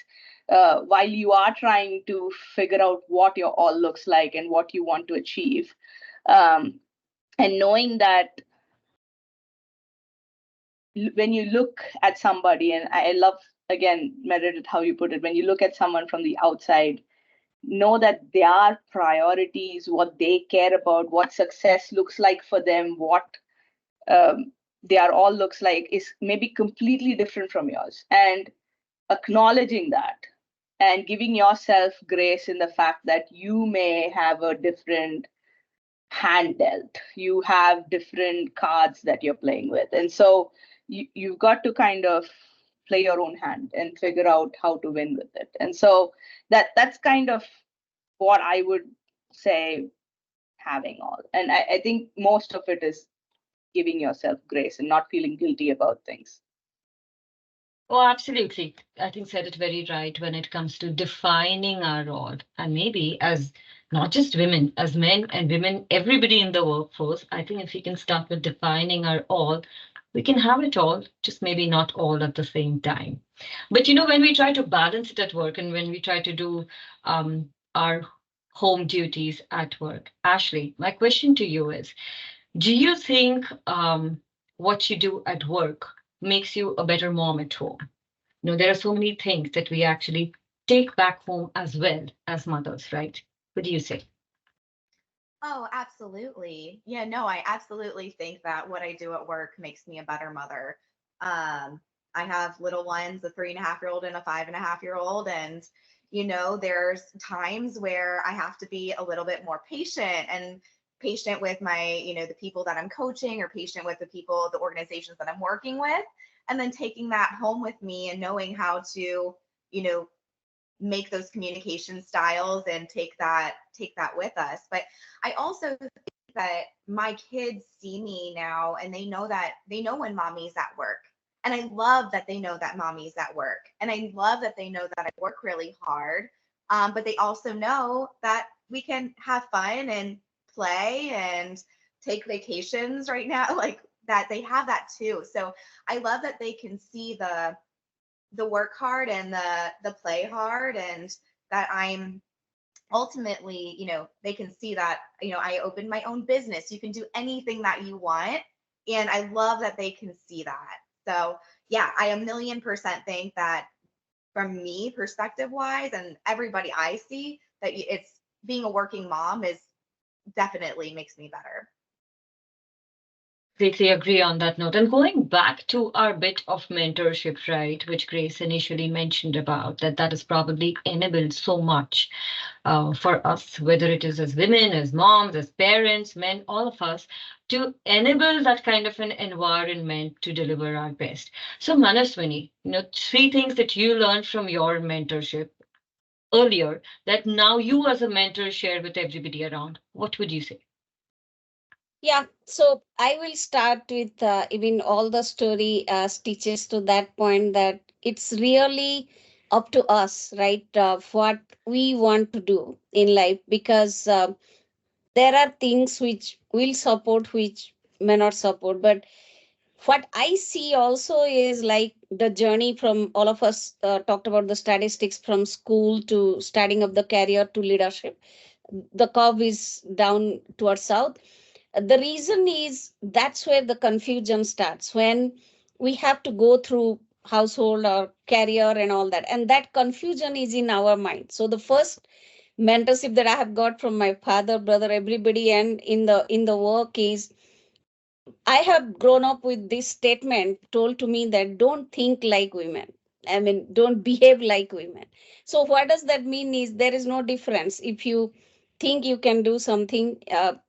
while you are trying to figure out what your all looks like and what you want to achieve. And knowing that when you look at somebody, and I love, again, Meredith, how you put it, when you look at someone from the outside, know that their priorities, what they care about, what success looks like for them, what their all looks like is maybe completely different from yours. And acknowledging that and giving yourself grace in the fact that you may have a different hand dealt. You have different cards that you're playing with. And so you've got to kind of play your own hand and figure out how to win with it. And so that's kind of what I would say having all. And I think most of it is giving yourself grace and not feeling guilty about things. Oh, absolutely. I think said it very right when it comes to defining our role. And maybe as not just women, as men and women, everybody in the workforce, I think if we can start with defining our all, we can have it all, just maybe not all at the same time. But, you know, when we try to balance it at work and when we try to do our home duties at work, Ashley, my question to you is, do you think what you do at work makes you a better mom at home? You know, there are so many things that we actually take back home as well as mothers, right? What do you say? Oh, absolutely. Yeah, no, I absolutely think that what I do at work makes me a better mother. I have little ones, a 3.5-year-old and a 5.5-year-old. And, you know, there's times where I have to be a little bit more patient and patient with my, the people that I'm coaching, or patient with the organizations that I'm working with, and then taking that home with me and knowing how to, make those communication styles and take that with us. But I also think that my kids see me now, and they know when mommy's at work. And I love that they know that mommy's at work. And I love that they know that I work really hard. But they also know that we can have fun and play and take vacations right now, like that they have that too. So I love that they can see the work hard and the play hard, and that I'm ultimately, they can see that, I opened my own business. You can do anything that you want. And I love that they can see that. So yeah, I 1,000,000% think that from me perspective wise, and everybody I see, that it's being a working mom is definitely makes me better. Completely agree on that note. And going back to our bit of mentorship, right, which Grace initially mentioned about, that is probably enabled so much for us, whether it is as women, as moms, as parents, men, all of us, to enable that kind of an environment to deliver our best. So Manaswini, 3 things that you learned from your mentorship earlier that now you as a mentor share with everybody around. What would you say? Yeah, so I will start with even all the story stitches to that point, that it's really up to us, right? What we want to do in life, because there are things which will support, which may not support. But what I see also is like the journey from all of us talked about the statistics from school to starting up the career to leadership. The curve is down towards south. The reason is that's where the confusion starts, when we have to go through household or career and all that, and that confusion is in our mind. So the first mentorship that I have got from my father, brother, everybody, and in the work is, I have grown up with this statement told to me that don't think like women. I mean, don't behave like women. So what does that mean is there is no difference. If you think you can do something,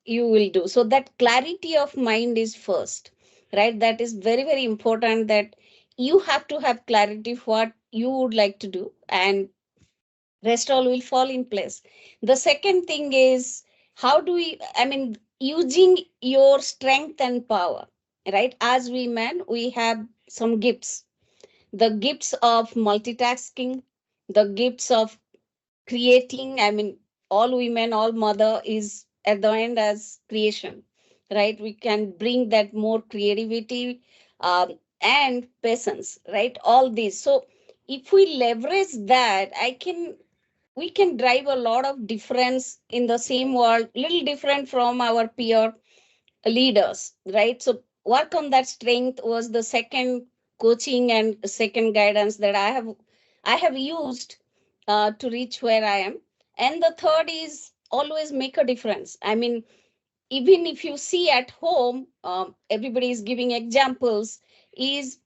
you will do. So that clarity of mind is first, right? That is very, very important, that you have to have clarity what you would like to do, and rest all will fall in place. The second thing is, how do we, I mean, using your strength and power, right? As women, we have some gifts, the gifts of multitasking, the gifts of creating. I mean, all women, all mother is at the end as creation, right? We can bring that more creativity and patience, right? All this. So if we leverage that, we can drive a lot of difference in the same world, little different from our peer leaders, right? So work on that strength was the second coaching and second guidance that I have used to reach where I am. And the third is always make a difference. I mean, even if you see at home, everybody is giving examples, is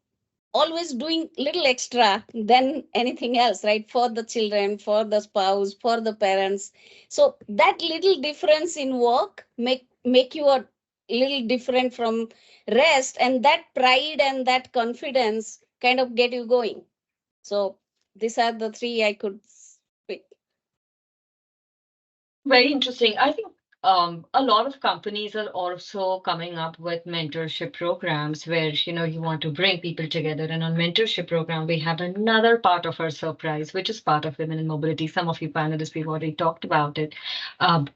always doing little extra than anything else, right? For the children, for the spouse, for the parents. So that little difference in work make you a little different from rest, and that pride and that confidence kind of get you going. So these are the 3 I could pick. Very interesting. I think a lot of companies are also coming up with mentorship programs where you want to bring people together. And on mentorship program, we have another part of our surprise, which is part of Women in Mobility. Some of you panelists, we've already talked about it.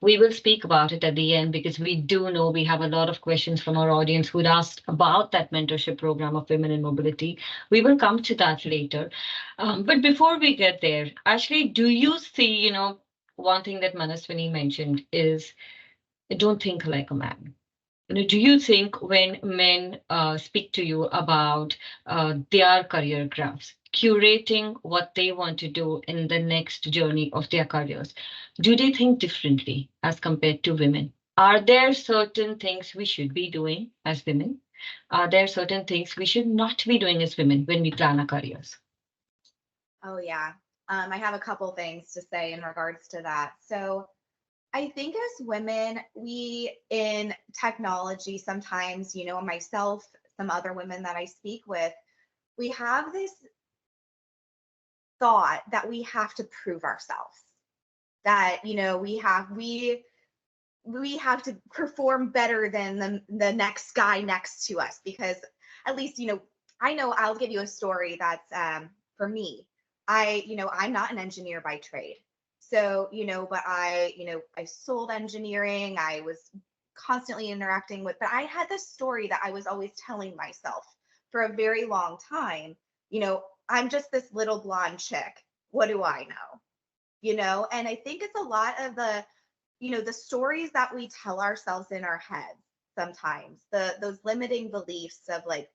We will speak about it at the end, because we do know we have a lot of questions from our audience who'd asked about that mentorship program of Women in Mobility. We will come to that later. But before we get there, actually, do you see, one thing that Manaswini mentioned is, don't think like a man. Do you think when men speak to you about their career graphs, curating what they want to do in the next journey of their careers, do they think differently as compared to women? Are there certain things we should be doing as women? Are there certain things we should not be doing as women when we plan our careers? Oh yeah. I have a couple things to say in regards to that. So I think as women, we in technology sometimes, myself, some other women that I speak with, we have this thought that we have to prove ourselves, that, we have to perform better than the next guy next to us, because at least, I know I'll give you a story that's for me. I'm not an engineer by trade. So, but I sold engineering. I was constantly interacting with, but I had this story that I was always telling myself for a very long time. I'm just this little blonde chick. What do I know? And I think it's a lot of the stories that we tell ourselves in our heads sometimes, those limiting beliefs of like,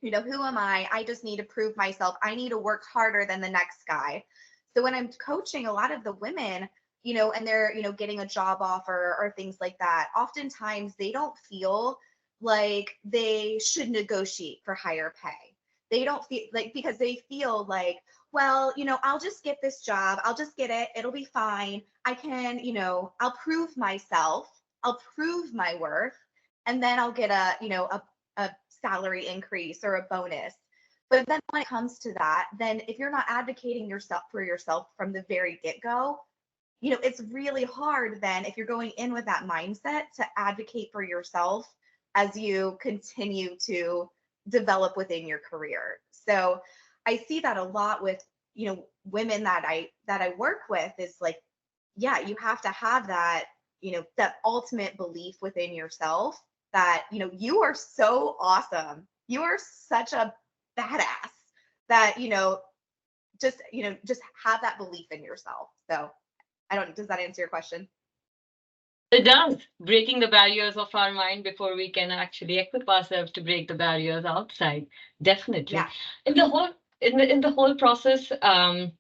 who am I? I just need to prove myself. I need to work harder than the next guy. So when I'm coaching a lot of the women, and they're, getting a job offer or things like that, oftentimes they don't feel like they should negotiate for higher pay. They don't feel like, because they feel like, well, I'll just get this job. I'll just get it. It'll be fine. I can, I'll prove myself. I'll prove my worth. And then I'll get a salary increase or a bonus. But then when it comes to that, then if you're not advocating for yourself from the very get-go, it's really hard then, if you're going in with that mindset, to advocate for yourself as you continue to develop within your career. So I see that a lot with, women that I work with, is like, yeah, you have to have that, that ultimate belief within yourself that, you are so awesome. You are such a badass that, just have that belief in yourself. So does that answer your question? It does. Breaking the barriers of our mind before we can actually equip ourselves to break the barriers outside. Definitely. Yeah. In the whole process, when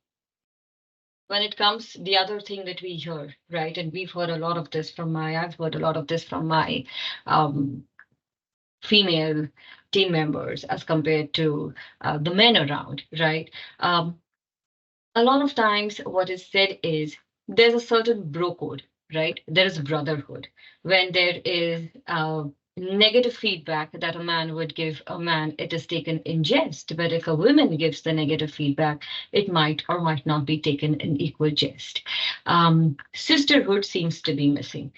it comes, the other thing that we hear, right, and I've heard a lot of this from my female team members as compared to the men around, right? A lot of times what is said is there's a certain bro code, right? There is brotherhood. When there is negative feedback that a man would give a man, it is taken in jest. But if a woman gives the negative feedback, it might or might not be taken in equal jest. Sisterhood seems to be missing.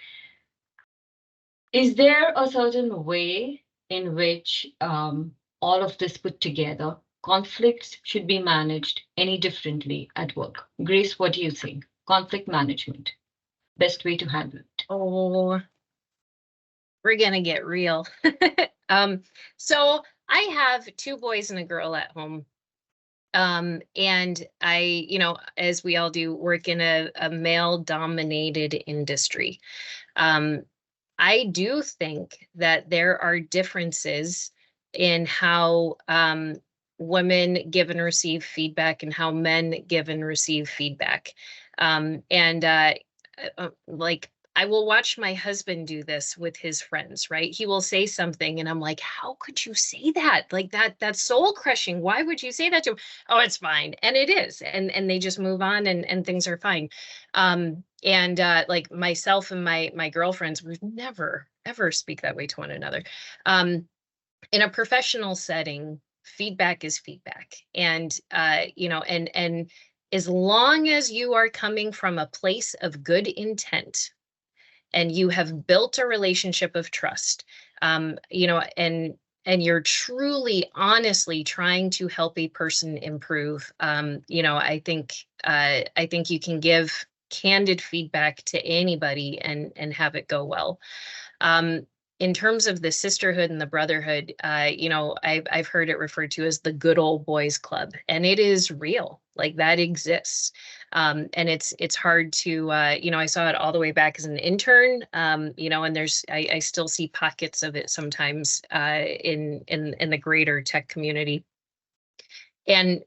Is there a certain way in which all of this put together, conflicts should be managed any differently at work? Grace, what do you think? Conflict management, best way to handle it? Oh, we're gonna get real. So I have 2 boys and a girl at home. And I, as we all do, work in a male-dominated industry. I do think that there are differences in how women give and receive feedback and how men give and receive feedback. Like, I will watch my husband do this with his friends, right? He will say something and I'm like, how could you say that? Like that's soul crushing. Why would you say that to him? Oh, it's fine. And it is. And they just move on and things are fine. Like myself and my girlfriends would never, ever speak that way to one another. In a professional setting, feedback is feedback. And and as long as you are coming from a place of good intent, and you have built a relationship of trust, and you're truly, honestly trying to help a person improve, I think you can give candid feedback to anybody and have it go well. In terms of the sisterhood and the brotherhood, I've heard it referred to as the good old boys club, and it is real. Like that exists. And it's hard to, I saw it all the way back as an intern, and I still see pockets of it sometimes in the greater tech community. And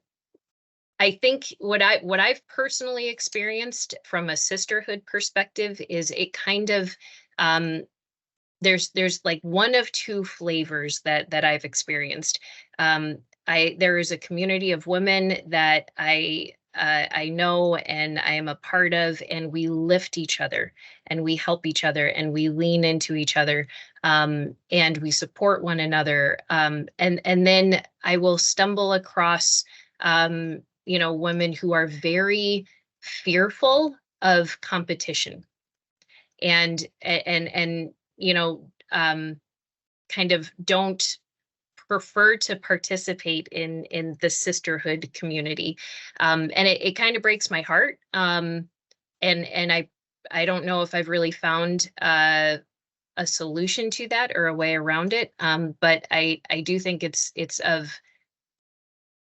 I think what I've personally experienced from a sisterhood perspective is it kind of, there's like one of 2 flavors that I've experienced. There is a community of women that I I know and I am a part of, and we lift each other and we help each other and we lean into each other, and we support one another. And then I will stumble across, women who are very fearful of competition and kind of don't prefer to participate in the sisterhood community, and it kind of breaks my heart. And I don't know if I've really found a solution to that or a way around it, but I do think it's of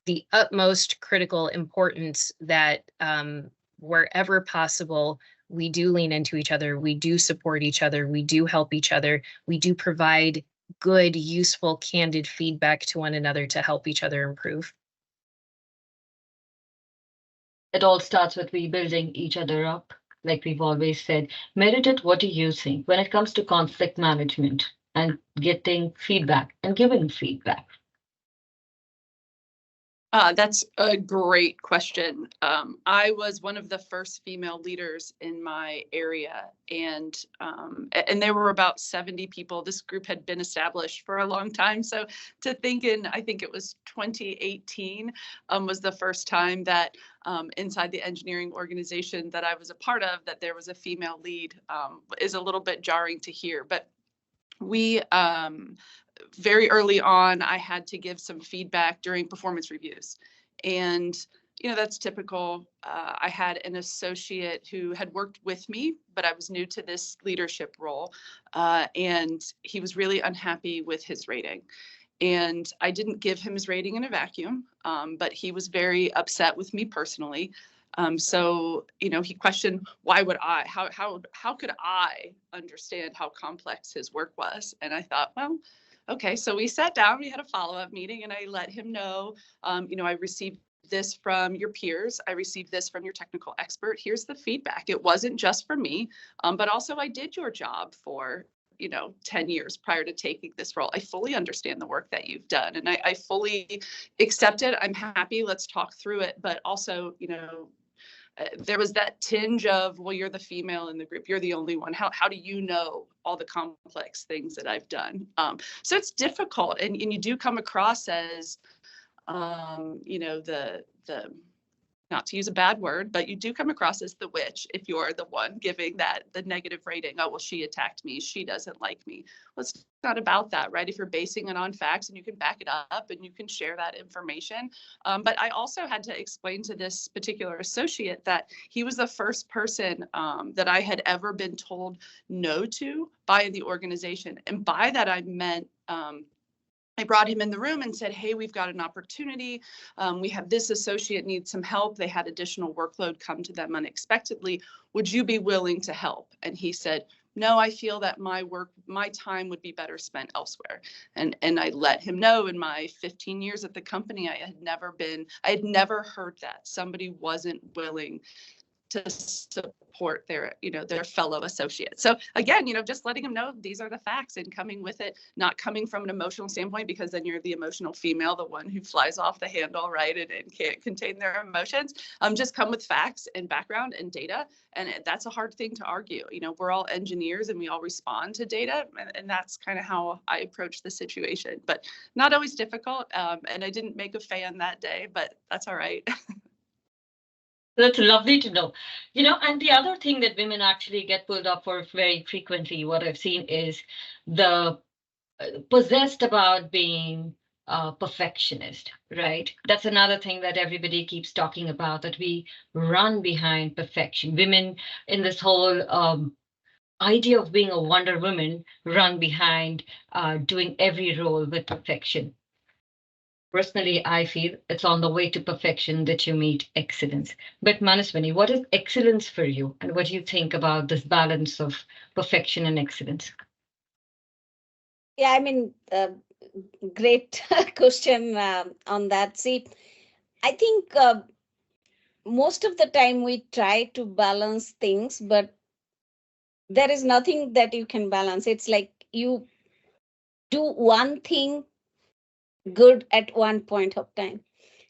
the utmost critical importance that wherever possible, we do lean into each other, we do support each other, we do help each other, we do provide good, useful, candid feedback to one another to help each other improve. It all starts with rebuilding each other up, like we've always said. Meredith, what do you think when it comes to conflict management and getting feedback and giving feedback? That's a great question. I was one of the first female leaders in my area, and there were about 70 people. This group had been established for a long time. So to think I think it was 2018 was the first time that inside the engineering organization that I was a part of, that there was a female lead, is a little bit jarring to hear. But we very early on, I had to give some feedback during performance reviews. And, that's typical. I had an associate who had worked with me, but I was new to this leadership role. And he was really unhappy with his rating. And I didn't give him his rating in a vacuum, but he was very upset with me personally. So, he questioned, why would how could I understand how complex his work was? And I thought, well, okay, so we sat down, we had a follow-up meeting, and I let him know, I received this from your peers. I received this from your technical expert. Here's the feedback. It wasn't just for me, but also I did your job for 10 years prior to taking this role. I fully understand the work that you've done, and I fully accept it. I'm happy. Let's talk through it. But also, there was that tinge of, well, you're the female in the group. You're the only one. How do you know all the complex things that I've done? So it's difficult. And you do come across as, the not to use a bad word, but you do come across as the witch if you're the one giving the negative rating. Oh, well, she attacked me. She doesn't like me. Well, it's not about that, right? If you're basing it on facts and you can back it up and you can share that information. But I also had to explain to this particular associate that he was the first person that I had ever been told no to by the organization. And by that, I meant, I brought him in the room and said, hey, we've got an opportunity. We have this associate needs some help. They had additional workload come to them unexpectedly. Would you be willing to help? And he said, no, I feel that my time would be better spent elsewhere. And I let him know, in my 15 years at the company, I had never heard that somebody wasn't willing to support their fellow associates. So again, just letting them know these are the facts and coming with it, not coming from an emotional standpoint, because then you're the emotional female, the one who flies off the handle, right, and can't contain their emotions. Just come with facts and background and data. And that's a hard thing to argue. We're all engineers and we all respond to data. And that's kind of how I approach the situation, but not always difficult. And I didn't make a fan that day, but that's all right. That's lovely to know. And the other thing that women actually get pulled up for very frequently, what I've seen, is the possessed about being a perfectionist, right? That's another thing that everybody keeps talking about, that we run behind perfection. Women in this whole idea of being a Wonder Woman run behind doing every role with perfection. Personally, I feel it's on the way to perfection that you meet excellence. But Manaswini, what is excellence for you? And what do you think about this balance of perfection and excellence? Yeah, I mean, great question on that. See, I think most of the time we try to balance things, but there is nothing that you can balance. It's like you do one thing good at one point of time,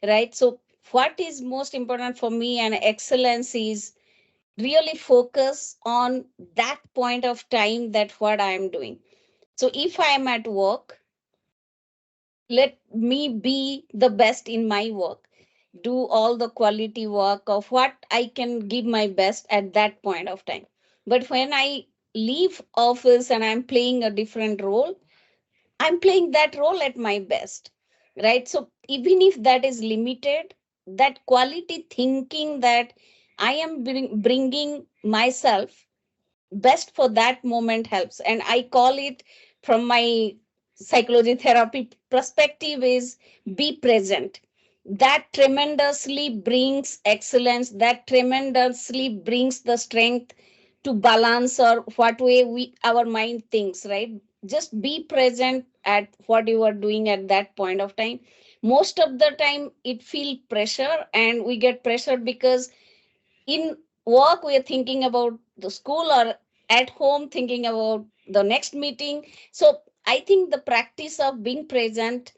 right? So what is most important for me and excellence is really focus on that point of time that what I'm doing. So if I am at work, let me be the best in my work, do all the quality work of what I can give my best at that point of time. But when I leave office and I'm playing a different role, I'm playing that role at my best, right? So even if that is limited, that quality thinking that I am bringing myself best for that moment helps. And I call it, from my psychology therapy perspective, is be present. That tremendously brings excellence, that tremendously brings the strength to balance or what way our mind thinks, right? Just be present at what you are doing at that point of time. Most of the time it feel pressure, and we get pressured because in work we are thinking about the school, or at home thinking about the next meeting. So I think the practice of being present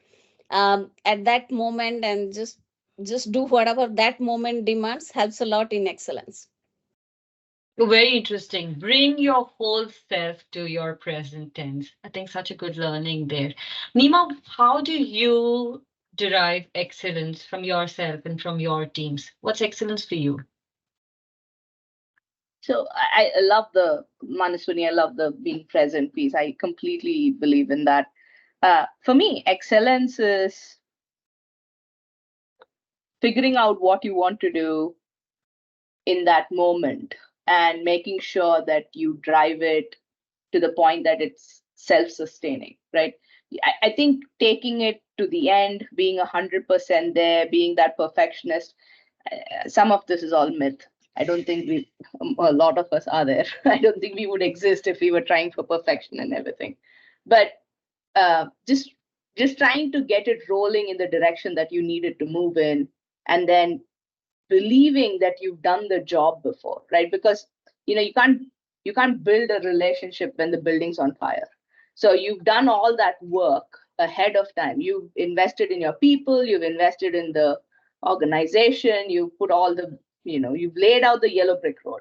at that moment and just do whatever that moment demands helps a lot in excellence. Very interesting. Bring your whole self to your present tense. I think such a good learning there. Nima, how do you derive excellence from yourself and from your teams? What's excellence for you? So I love the Manaswini, I love the being present piece. I completely believe in that. For me, excellence is figuring out what you want to do in that moment and making sure that you drive it to the point that it's self-sustaining, right? I think taking it to the end, being 100% there, being that perfectionist, some of this is all myth. I don't think a lot of us are there. I don't think we would exist if we were trying for perfection and everything. But just trying to get it rolling in the direction that you need it to move in, and then believing that you've done the job before, right? Because you can't build a relationship when the building's on fire. So you've done all that work ahead of time. You've invested in your people, you've invested in the organization, you've put all the, you've laid out the yellow brick road.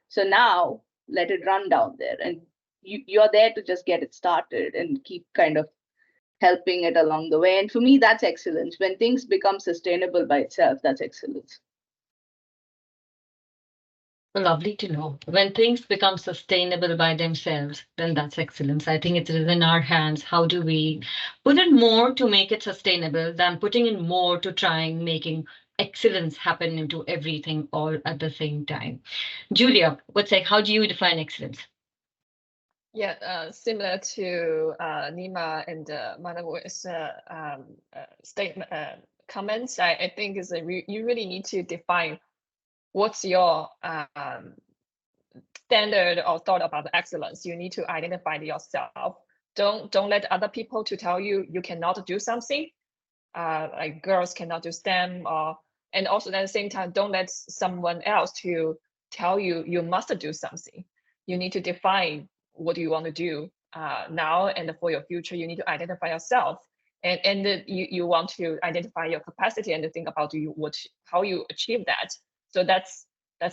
So now let it run down there, and you're there to just get it started and keep kind of helping it along the way. And for me, that's excellence. When things become sustainable by itself, that's excellence. Lovely to know. When things become sustainable by themselves, then that's excellence. I think it is in our hands. How do we put in more to make it sustainable than putting in more to trying making excellence happen into everything all at the same time? Julia, how do you define excellence? Yeah, similar to Nima and Manavu's statement comments, I think is you really need to define what's your standard or thought about excellence. You need to identify yourself. Don't let other people to tell you cannot do something. Like girls cannot do STEM, and also at the same time, don't let someone else to tell you must do something. You need to define what you want to do now and for your future. You need to identify yourself, and you want to identify your capacity and to think about how you achieve that. So that's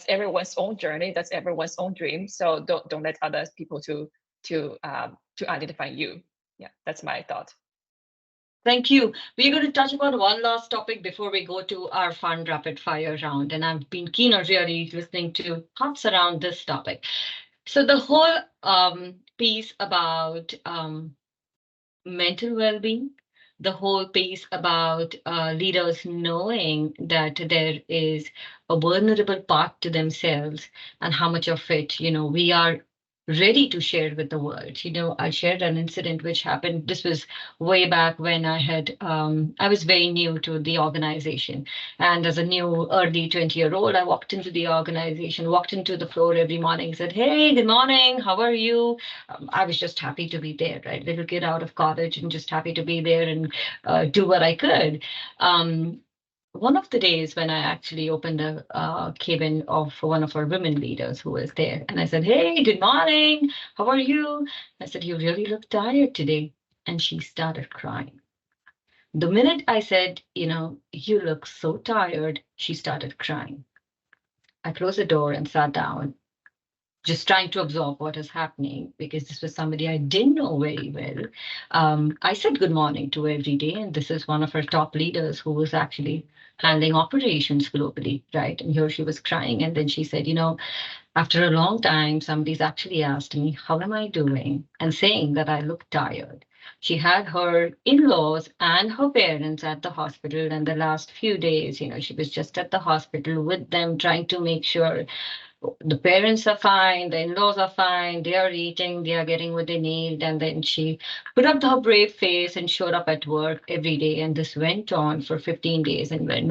everyone's own journey. That's everyone's own dream. So don't let other people to identify you. Yeah, that's my thought. Thank you. We're going to touch upon one last topic before we go to our fun rapid fire round. And I've been keen on really listening to thoughts around this topic. So the whole piece about mental well-being, the whole piece about leaders knowing that there is a vulnerable part to themselves and how much of it, we are ready to share with the world. I shared an incident which happened. This was way back when I was very new to the organization. And as a new early 20-year-old, I walked into the organization, walked into the floor every morning, said, "Hey, good morning. How are you?" I was just happy to be there, right? Little kid out of college and just happy to be there and do what I could. One of the days when I actually opened the cabin of one of our women leaders who was there, and I said, "Hey, good morning. How are you?" I said, "You really look tired today." And she started crying. The minute I said, you look so tired. She started crying. I closed the door and sat down, just trying to absorb what is happening because this was somebody I didn't know very well. I said good morning to her every day, and this is one of her top leaders who was actually handling operations globally, right? And here she was crying, and then she said, after a long time, somebody's actually asked me, how am I doing? And saying that I look tired. She had her in-laws and her parents at the hospital, and the last few days, she was just at the hospital with them, trying to make sure the parents are fine, the in-laws are fine, they are eating, they are getting what they need. And then she put up her brave face and showed up at work every day. And this went on for 15 days. And when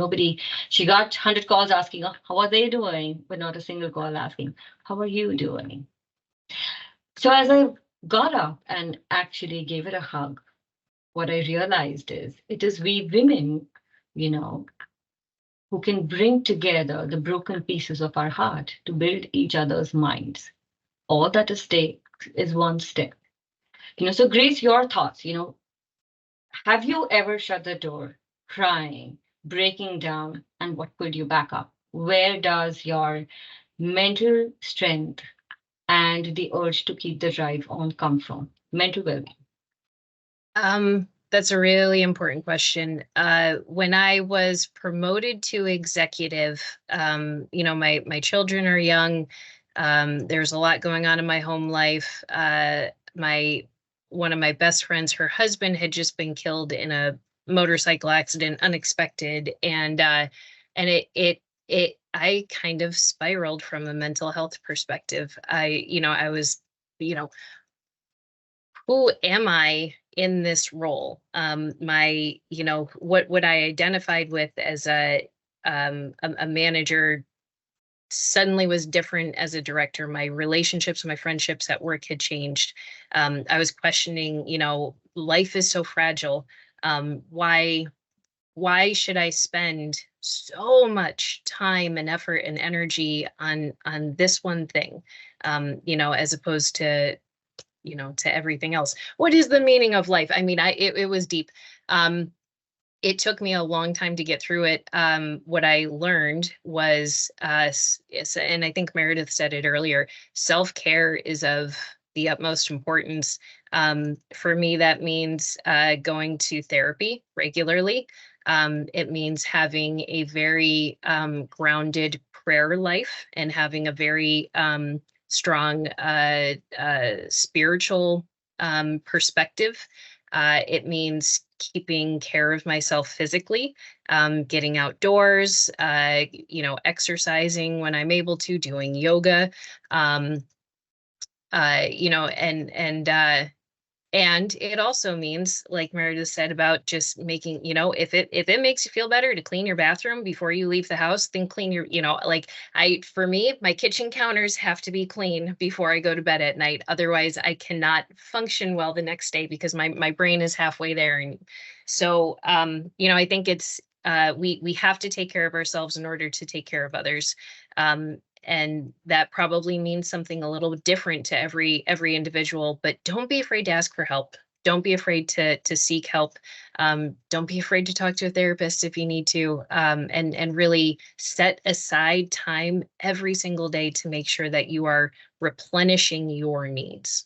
she got 100 calls asking, how are they doing? But not a single call asking, how are you doing? So as I got up and actually gave it a hug, what I realized is it is we women, who can bring together the broken pieces of our heart to build each other's minds. All that is takes is one step. So Grace, your thoughts, have you ever shut the door, crying, breaking down, and what pulled you back up? Where does your mental strength and the urge to keep the drive on come from? Mental well-being. That's a really important question. When I was promoted to executive, my children are young. There's a lot going on in my home life. One of my best friends, her husband had just been killed in a motorcycle accident, unexpected, and I kind of spiraled from a mental health perspective. I was, who am I in this role? What I identified with as a manager suddenly was different as a director. My relationships, my friendships at work had changed. I was questioning, life is so fragile. Why should I spend so much time and effort and energy on this one thing, as opposed to to everything else? What is the meaning of life? I mean, it was deep. It took me a long time to get through it. What I learned was, and I think Meredith said it earlier, self-care is of the utmost importance. For me, that means going to therapy regularly. It means having a very grounded prayer life and having a very strong spiritual perspective. It means keeping care of myself physically, getting outdoors, exercising when I'm able to, doing yoga, and it also means, like Meredith said, about just making, if it makes you feel better to clean your bathroom before you leave the house, then clean your, for me, my kitchen counters have to be clean before I go to bed at night. Otherwise, I cannot function well the next day because my brain is halfway there. And so, I think it's, we have to take care of ourselves in order to take care of others. And that probably means something a little different to every individual, but don't be afraid to ask for help. Don't be afraid to seek help. Don't be afraid to talk to a therapist if you need to, and really set aside time every single day to make sure that you are replenishing your needs.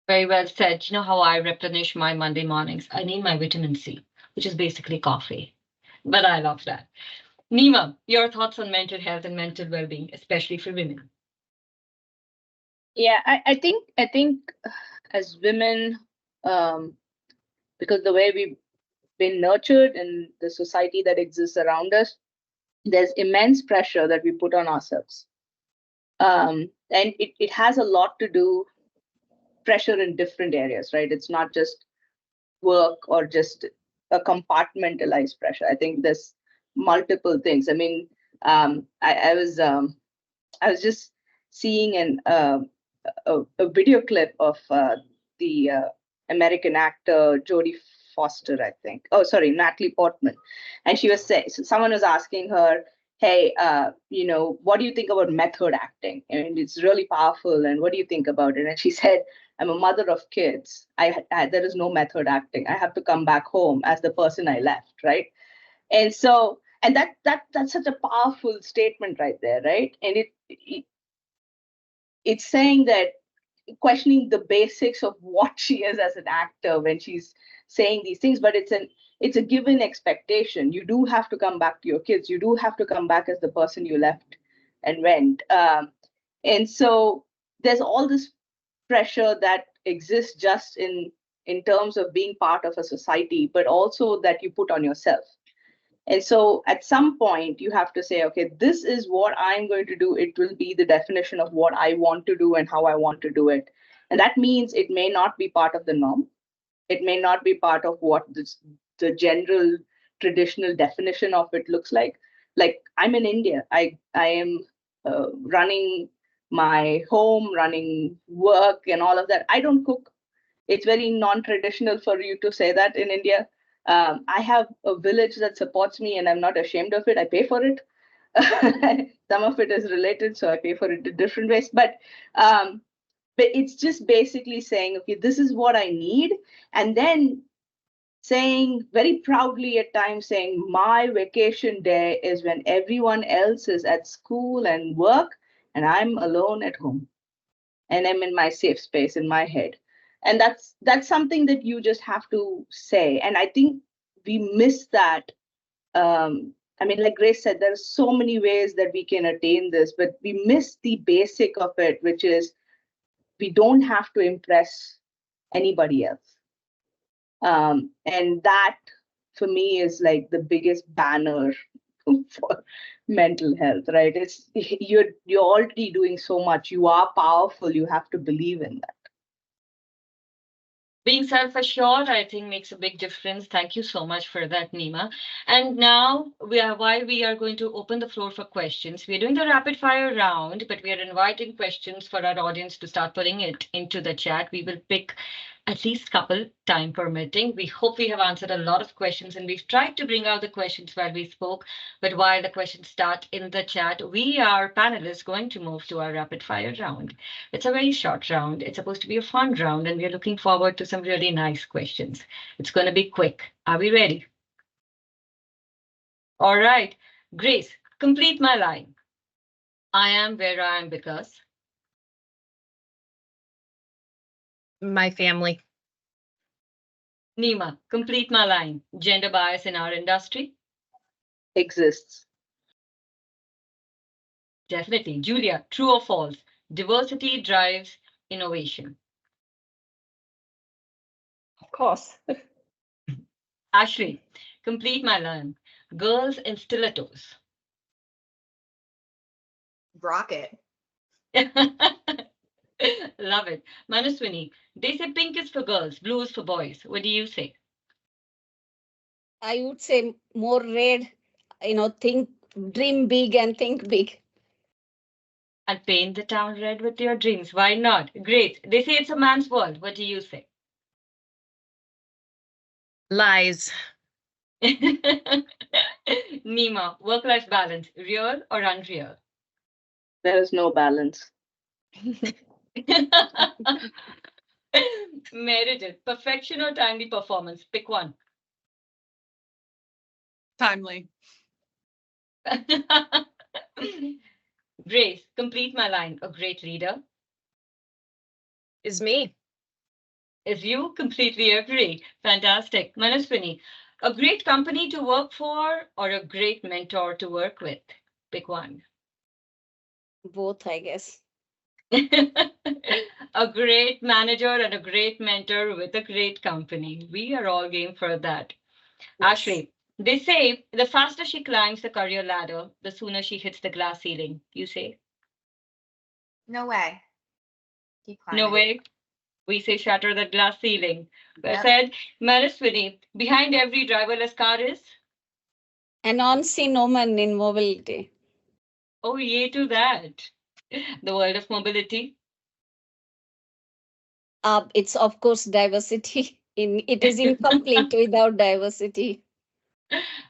Very well said. You know how I replenish my Monday mornings? I need my vitamin C, which is basically coffee, but I love that. Nima, your thoughts on mental health and mental well-being, especially for women? Yeah, I think as women, because the way we've been nurtured in the society that exists around us, there's immense pressure that we put on ourselves. And it has a lot to do, pressure in different areas, right? It's not just work or just a compartmentalized pressure. I think there's multiple things. I mean, I was just seeing a video clip of the American actor Jodie Foster, I think. Oh, sorry, Natalie Portman, and she was saying, someone was asking her, "Hey, what do you think about method acting? I mean, it's really powerful, and what do you think about it?" And she said, I'm a mother of kids. There is no method acting. I have to come back home as the person I left, right? And so, and that's such a powerful statement right there, right? And it's saying that, questioning the basics of what she is as an actor when she's saying these things, but it's a given expectation. You do have to come back to your kids. You do have to come back as the person you left and went. And so there's all this pressure that exists just in terms of being part of a society, but also that you put on yourself. And so at some point, you have to say, okay, this is what I'm going to do. It will be the definition of what I want to do and how I want to do it. And that means it may not be part of the norm. It may not be part of what the general traditional definition of it looks like. Like, I'm in India. I am running my home, running work and all of that. I don't cook. It's very non-traditional for you to say that in India. I have a village that supports me and I'm not ashamed of it. I pay for it. Some of it is related, so I pay for it in different ways. But it's just basically saying, okay, this is what I need. And then saying very proudly at times, saying my vacation day is when everyone else is at school and work and I'm alone at home. And I'm in my safe space in my head. And that's something that you just have to say. And I think we miss that. I mean, like Grace said, there are so many ways that we can attain this, but we miss the basic of it, which is we don't have to impress anybody else. And that, for me, is like the biggest banner for mental health, right? It's you're already doing so much. You are powerful. You have to believe in that. Being self-assured, I think, makes a big difference. Thank you so much for that, Nima. And now, while we are going to open the floor for questions, we're doing the rapid fire round, but we are inviting questions for our audience to start putting it into the chat. We will pick at least a couple, time permitting. We hope we have answered a lot of questions, and we've tried to bring out the questions while we spoke. But while the questions start in the chat, we are panelists going to move to our rapid fire round. It's a very short round. It's supposed to be a fun round, and we're looking forward to some really nice questions. It's going to be quick. Are we ready? All right. Grace, complete my line. I am where I am because. My family. Nima, complete my line. Gender bias in our industry. Exists. Definitely. Julia, true or false? Diversity drives innovation. Of course. Ashley, complete my line. Girls in stilettos. Rocket. Love it. Manuswini, they say pink is for girls, blue is for boys. What do you say? I would say more red, think, dream big and think big. And paint the town red with your dreams. Why not? Great. They say it's a man's world. What do you say? Lies. Nima, work-life balance, real or unreal? There is no balance. Meredith, perfection or timely performance? Pick one. Timely. Grace, complete my line. A great leader. Is me. Is you? Completely agree. Fantastic. Manuswini, a great company to work for or a great mentor to work with? Pick one. Both, I guess. A great manager and a great mentor with a great company. We are all game for that. Yes. Ashley, they say the faster she climbs the career ladder, the sooner she hits the glass ceiling. You say? No way. Keep climbing. No way. We say shatter the glass ceiling. I Yep. said, Manaswini, behind every driverless car is? An on-scene woman in mobility. Oh, yay to that. The world of mobility. It's of course diversity. It is incomplete without diversity.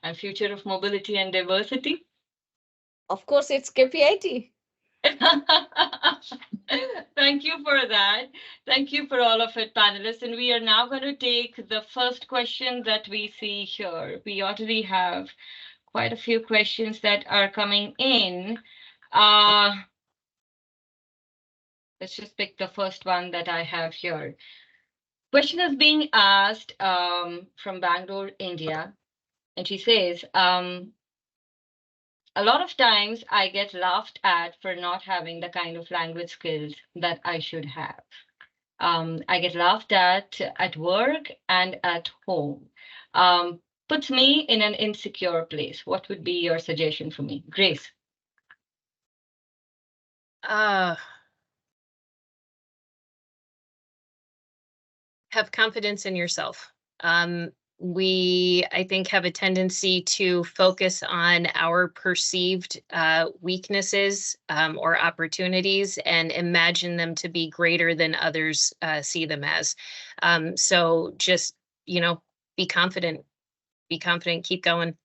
And future of mobility and diversity. Of course, it's KPIT. Thank you for that. Thank you for all of it, panelists. And we are now going to take the first question that we see here. We already have quite a few questions that are coming in. Let's just pick the first one that I have here. Question is being asked from Bangalore, India. And she says, a lot of times I get laughed at for not having the kind of language skills that I should have. I get laughed at work and at home. Puts me in an insecure place. What would be your suggestion for me? Grace. Have confidence in yourself. We, I think, have a tendency to focus on our perceived weaknesses or opportunities and imagine them to be greater than others see them as. So just, be confident, keep going.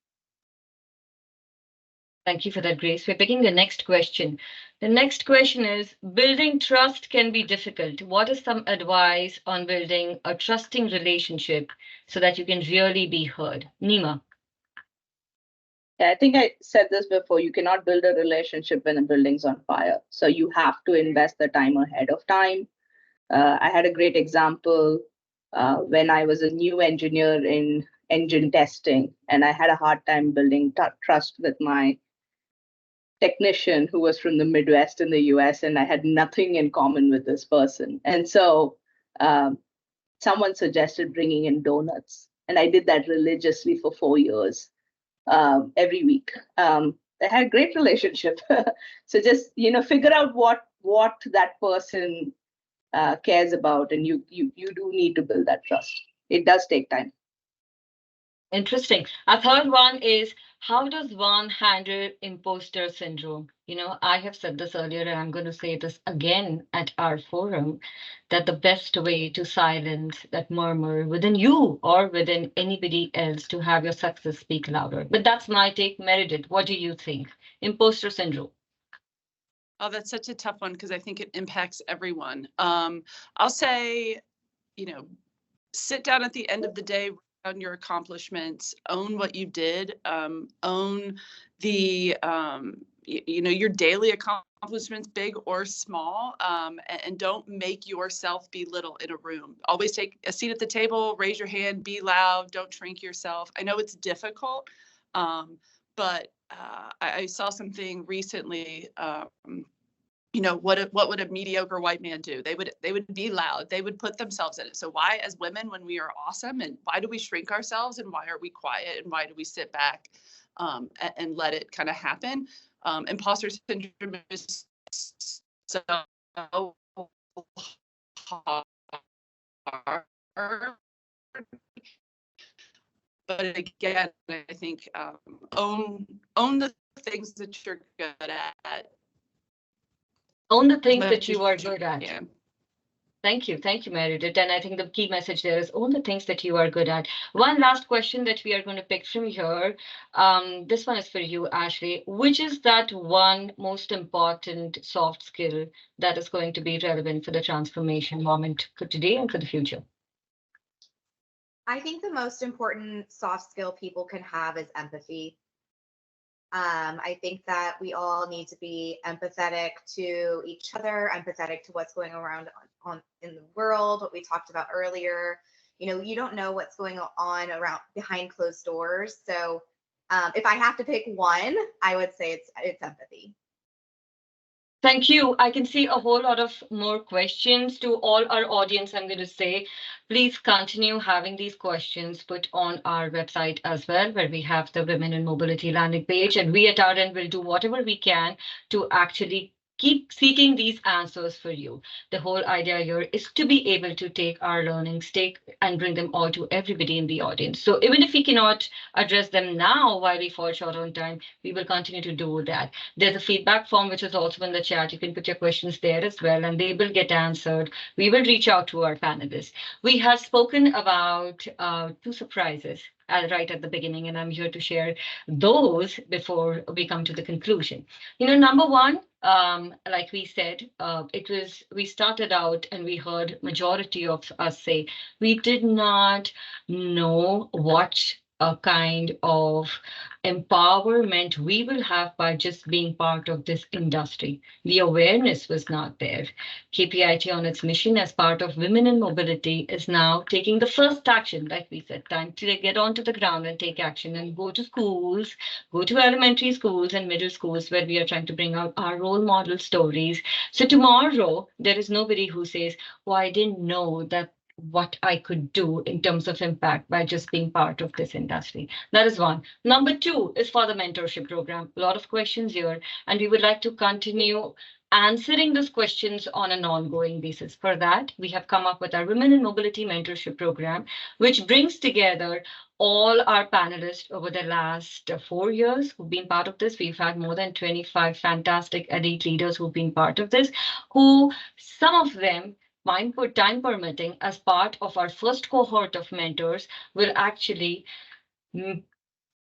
Thank you for that, Grace. We're picking the next question. The next question is, building trust can be difficult. What is some advice on building a trusting relationship so that you can really be heard? Nima. Yeah, I think I said this before. You cannot build a relationship when a building's on fire. So you have to invest the time ahead of time. I had a great example when I was a new engineer in engine testing, and I had a hard time building trust with my technician who was from the Midwest in the US, and I had nothing in common with this person. And so someone suggested bringing in donuts, and I did that religiously for 4 years, every week. I had a great relationship. So just, figure out what that person cares about, and you do need to build that trust. It does take time. Interesting. A third one is, how does one handle imposter syndrome? I have said this earlier, and I'm going to say this again at our forum, that the best way to silence that murmur within you or within anybody else to have your success speak louder. But that's my take. Meredith, what do you think? Imposter syndrome. Oh, that's such a tough one because I think it impacts everyone. I'll say, sit down at the end of the day, on your accomplishments, own what you did, own the, your daily accomplishments, big or small, and don't make yourself be little in a room. Always take a seat at the table, raise your hand, be loud, don't shrink yourself. I know it's difficult, but I saw something recently. What would a mediocre white man do? They would be loud. They would put themselves in it. So why, as women, when we are awesome, and why do we shrink ourselves, and why are we quiet, and why do we sit back and let it kind of happen? Imposter syndrome is so hard. But again, I think own the things that you're good at. Own the things that you are good at. Yeah. Thank you, Meredith. And I think the key message there is own the things that you are good at. One last question that we are going to pick from here. This one is for you, Ashley. Which is that one most important soft skill that is going to be relevant for the transformation moment for today and for the future? I think the most important soft skill people can have is empathy. I think that we all need to be empathetic to each other, empathetic to what's going around in the world, what we talked about earlier. You don't know what's going on around behind closed doors. So if I have to pick one, I would say it's empathy. Thank you. I can see a whole lot of more questions. To all our audience, I'm going to say, please continue having these questions put on our website as well, where we have the Women in Mobility landing page. And we at our end will do whatever we can to actually keep seeking these answers for you. The whole idea here is to be able to take our learnings, and bring them all to everybody in the audience. So even if we cannot address them now while we fall short on time, we will continue to do that. There's a feedback form, which is also in the chat. You can put your questions there as well, and they will get answered. We will reach out to our panelists. We have spoken about 2 surprises right at the beginning, and I'm here to share those before we come to the conclusion. Number one, like we said, we started out and we heard majority of us say we did not know what a kind of empowerment we will have by just being part of this industry. The awareness was not there. KPIT on its mission as part of Women in Mobility is now taking the first action, like we said, time to get onto the ground and take action and go to schools, go to elementary schools and middle schools where we are trying to bring out our role model stories. So tomorrow, there is nobody who says, oh, I didn't know that what I could do in terms of impact by just being part of this industry. That is one. Number two is for the mentorship program. A lot of questions here, and we would like to continue answering those questions on an ongoing basis. For that, we have come up with our Women in Mobility Mentorship Program, which brings together all our panelists over the last 4 years who've been part of this. We've had more than 25 fantastic elite leaders who've been part of this, who some of them, time permitting, as part of our first cohort of mentors, will actually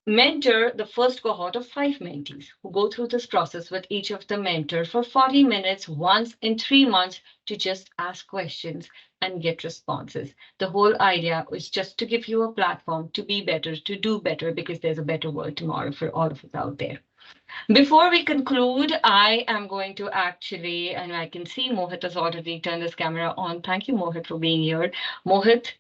mentor the first cohort of 5 mentees who go through this process with each of the mentor for 40 minutes once in 3 months to just ask questions and get responses. The whole idea is just to give you a platform to be better, to do better, because there's a better world tomorrow for all of us out there. Before we conclude, I am going to actually, and I can see Mohit has already turned his camera on. Thank you, Mohit, for being here. Mohit,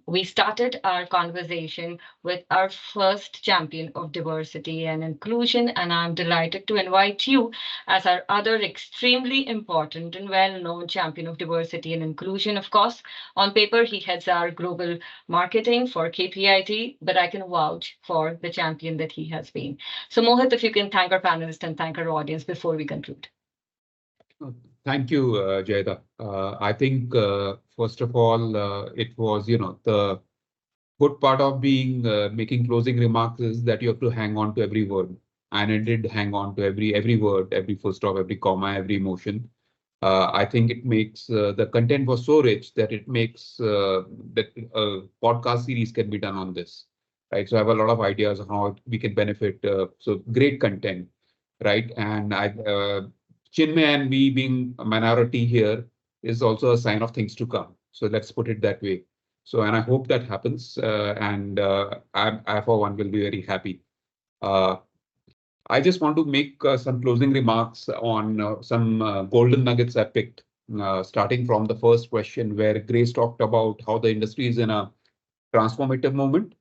we started our conversation with our first champion of diversity and inclusion, and I'm delighted to invite you as our other extremely important and well-known champion of diversity and inclusion. Of course, on paper, he heads our global marketing for KPIT, but I can vouch for the champion that he has been. So Mohit, if you can thank our panelists and thank our audience before we conclude. Thank you, Jayada. I think, first of all, it was, the good part of being making closing remarks is that you have to hang on to every word. And I did hang on to every word, every full stop, every comma, every emotion. I think it makes the content was so rich that it makes that a podcast series can be done on this. Right, so I have a lot of ideas on how we can benefit. So great content, right? And Chinmay and me being a minority here is also a sign of things to come. So let's put it that way. So, and I hope that happens. I for one will be very happy. I just want to make some closing remarks on some golden nuggets I picked, starting from the first question where Grace talked about how the industry is in a transformative moment.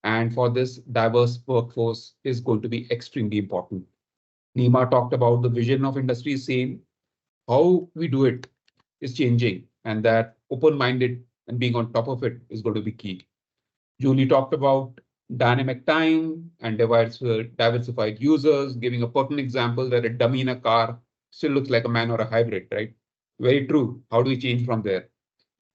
And for this, diverse workforce is going to be extremely important. Nima talked about the vision of industry saying how we do it is changing and that open-minded and being on top of it is going to be key. Julie talked about dynamic time and diversified users, giving a pertinent example that a dummy in a car still looks like a man or a hybrid, right? Very true. How do we change from there?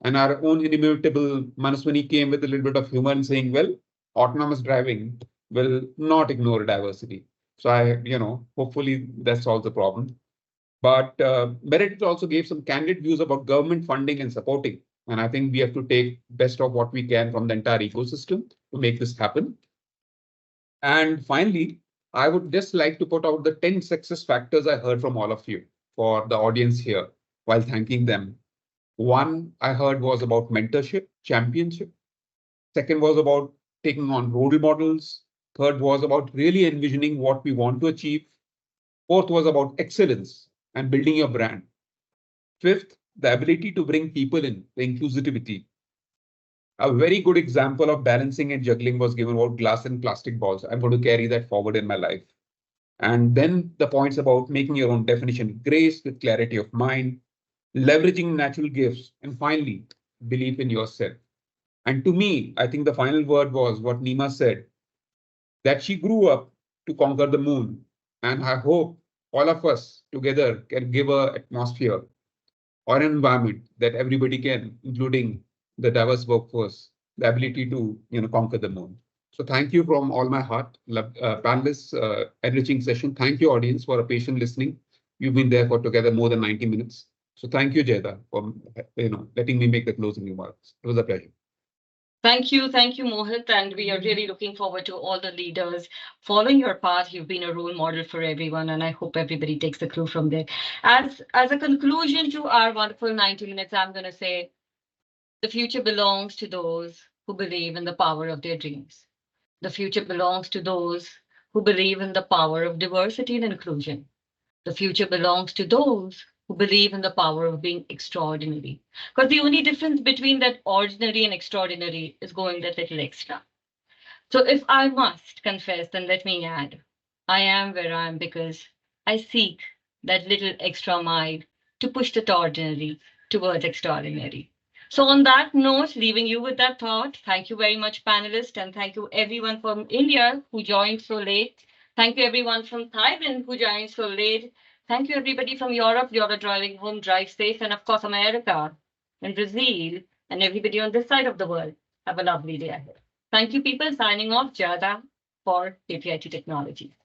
And our own inimitable Manaswini came with a little bit of humor and saying, well, autonomous driving will not ignore diversity. So hopefully that solves the problem. But Meredith also gave some candid views about government funding and supporting. And I think we have to take best of what we can from the entire ecosystem to make this happen. And finally, I would just like to put out the 10 success factors I heard from all of you for the audience here while thanking them. One I heard was about mentorship, championship. Second was about taking on role models. Third was about really envisioning what we want to achieve. Fourth was about excellence and building your brand. Fifth, the ability to bring people in, the inclusivity. A very good example of balancing and juggling was given about glass and plastic balls. I'm going to carry that forward in my life. And then the points about making your own definition, grace with clarity of mind, leveraging natural gifts, and finally, belief in yourself. And to me, I think the final word was what Nima said, that she grew up to conquer the moon. And I hope all of us together can give an atmosphere or an environment that everybody can, including the diverse workforce, the ability to conquer the moon. So thank you from all my heart, panelists, enriching session. Thank you, audience, for a patient listening. You've been there for together more than 90 minutes. So thank you, Jayada, for letting me make the closing remarks. It was a pleasure. Thank you, Mohit. And we are really looking forward to all the leaders following your path. You've been a role model for everyone, and I hope everybody takes the clue from there. As a conclusion to our wonderful 90 minutes, I'm going to say the future belongs to those who believe in the power of their dreams. The future belongs to those who believe in the power of diversity and inclusion. The future belongs to those who believe in the power of being extraordinary. Because the only difference between that ordinary and extraordinary is going that little extra. So if I must confess, then let me add, I am where I am because I seek that little extra mile to push the ordinary towards extraordinary. So on that note, leaving you with that thought, thank you very much, panelists, and thank you everyone from India who joined so late. Thank you everyone from Thailand who joined so late. Thank you everybody from Europe. You're driving home, drive safe, and of course America and Brazil and everybody on this side of the world. Have a lovely day ahead. Thank you, people. Signing off, Jada for KPIT Technology.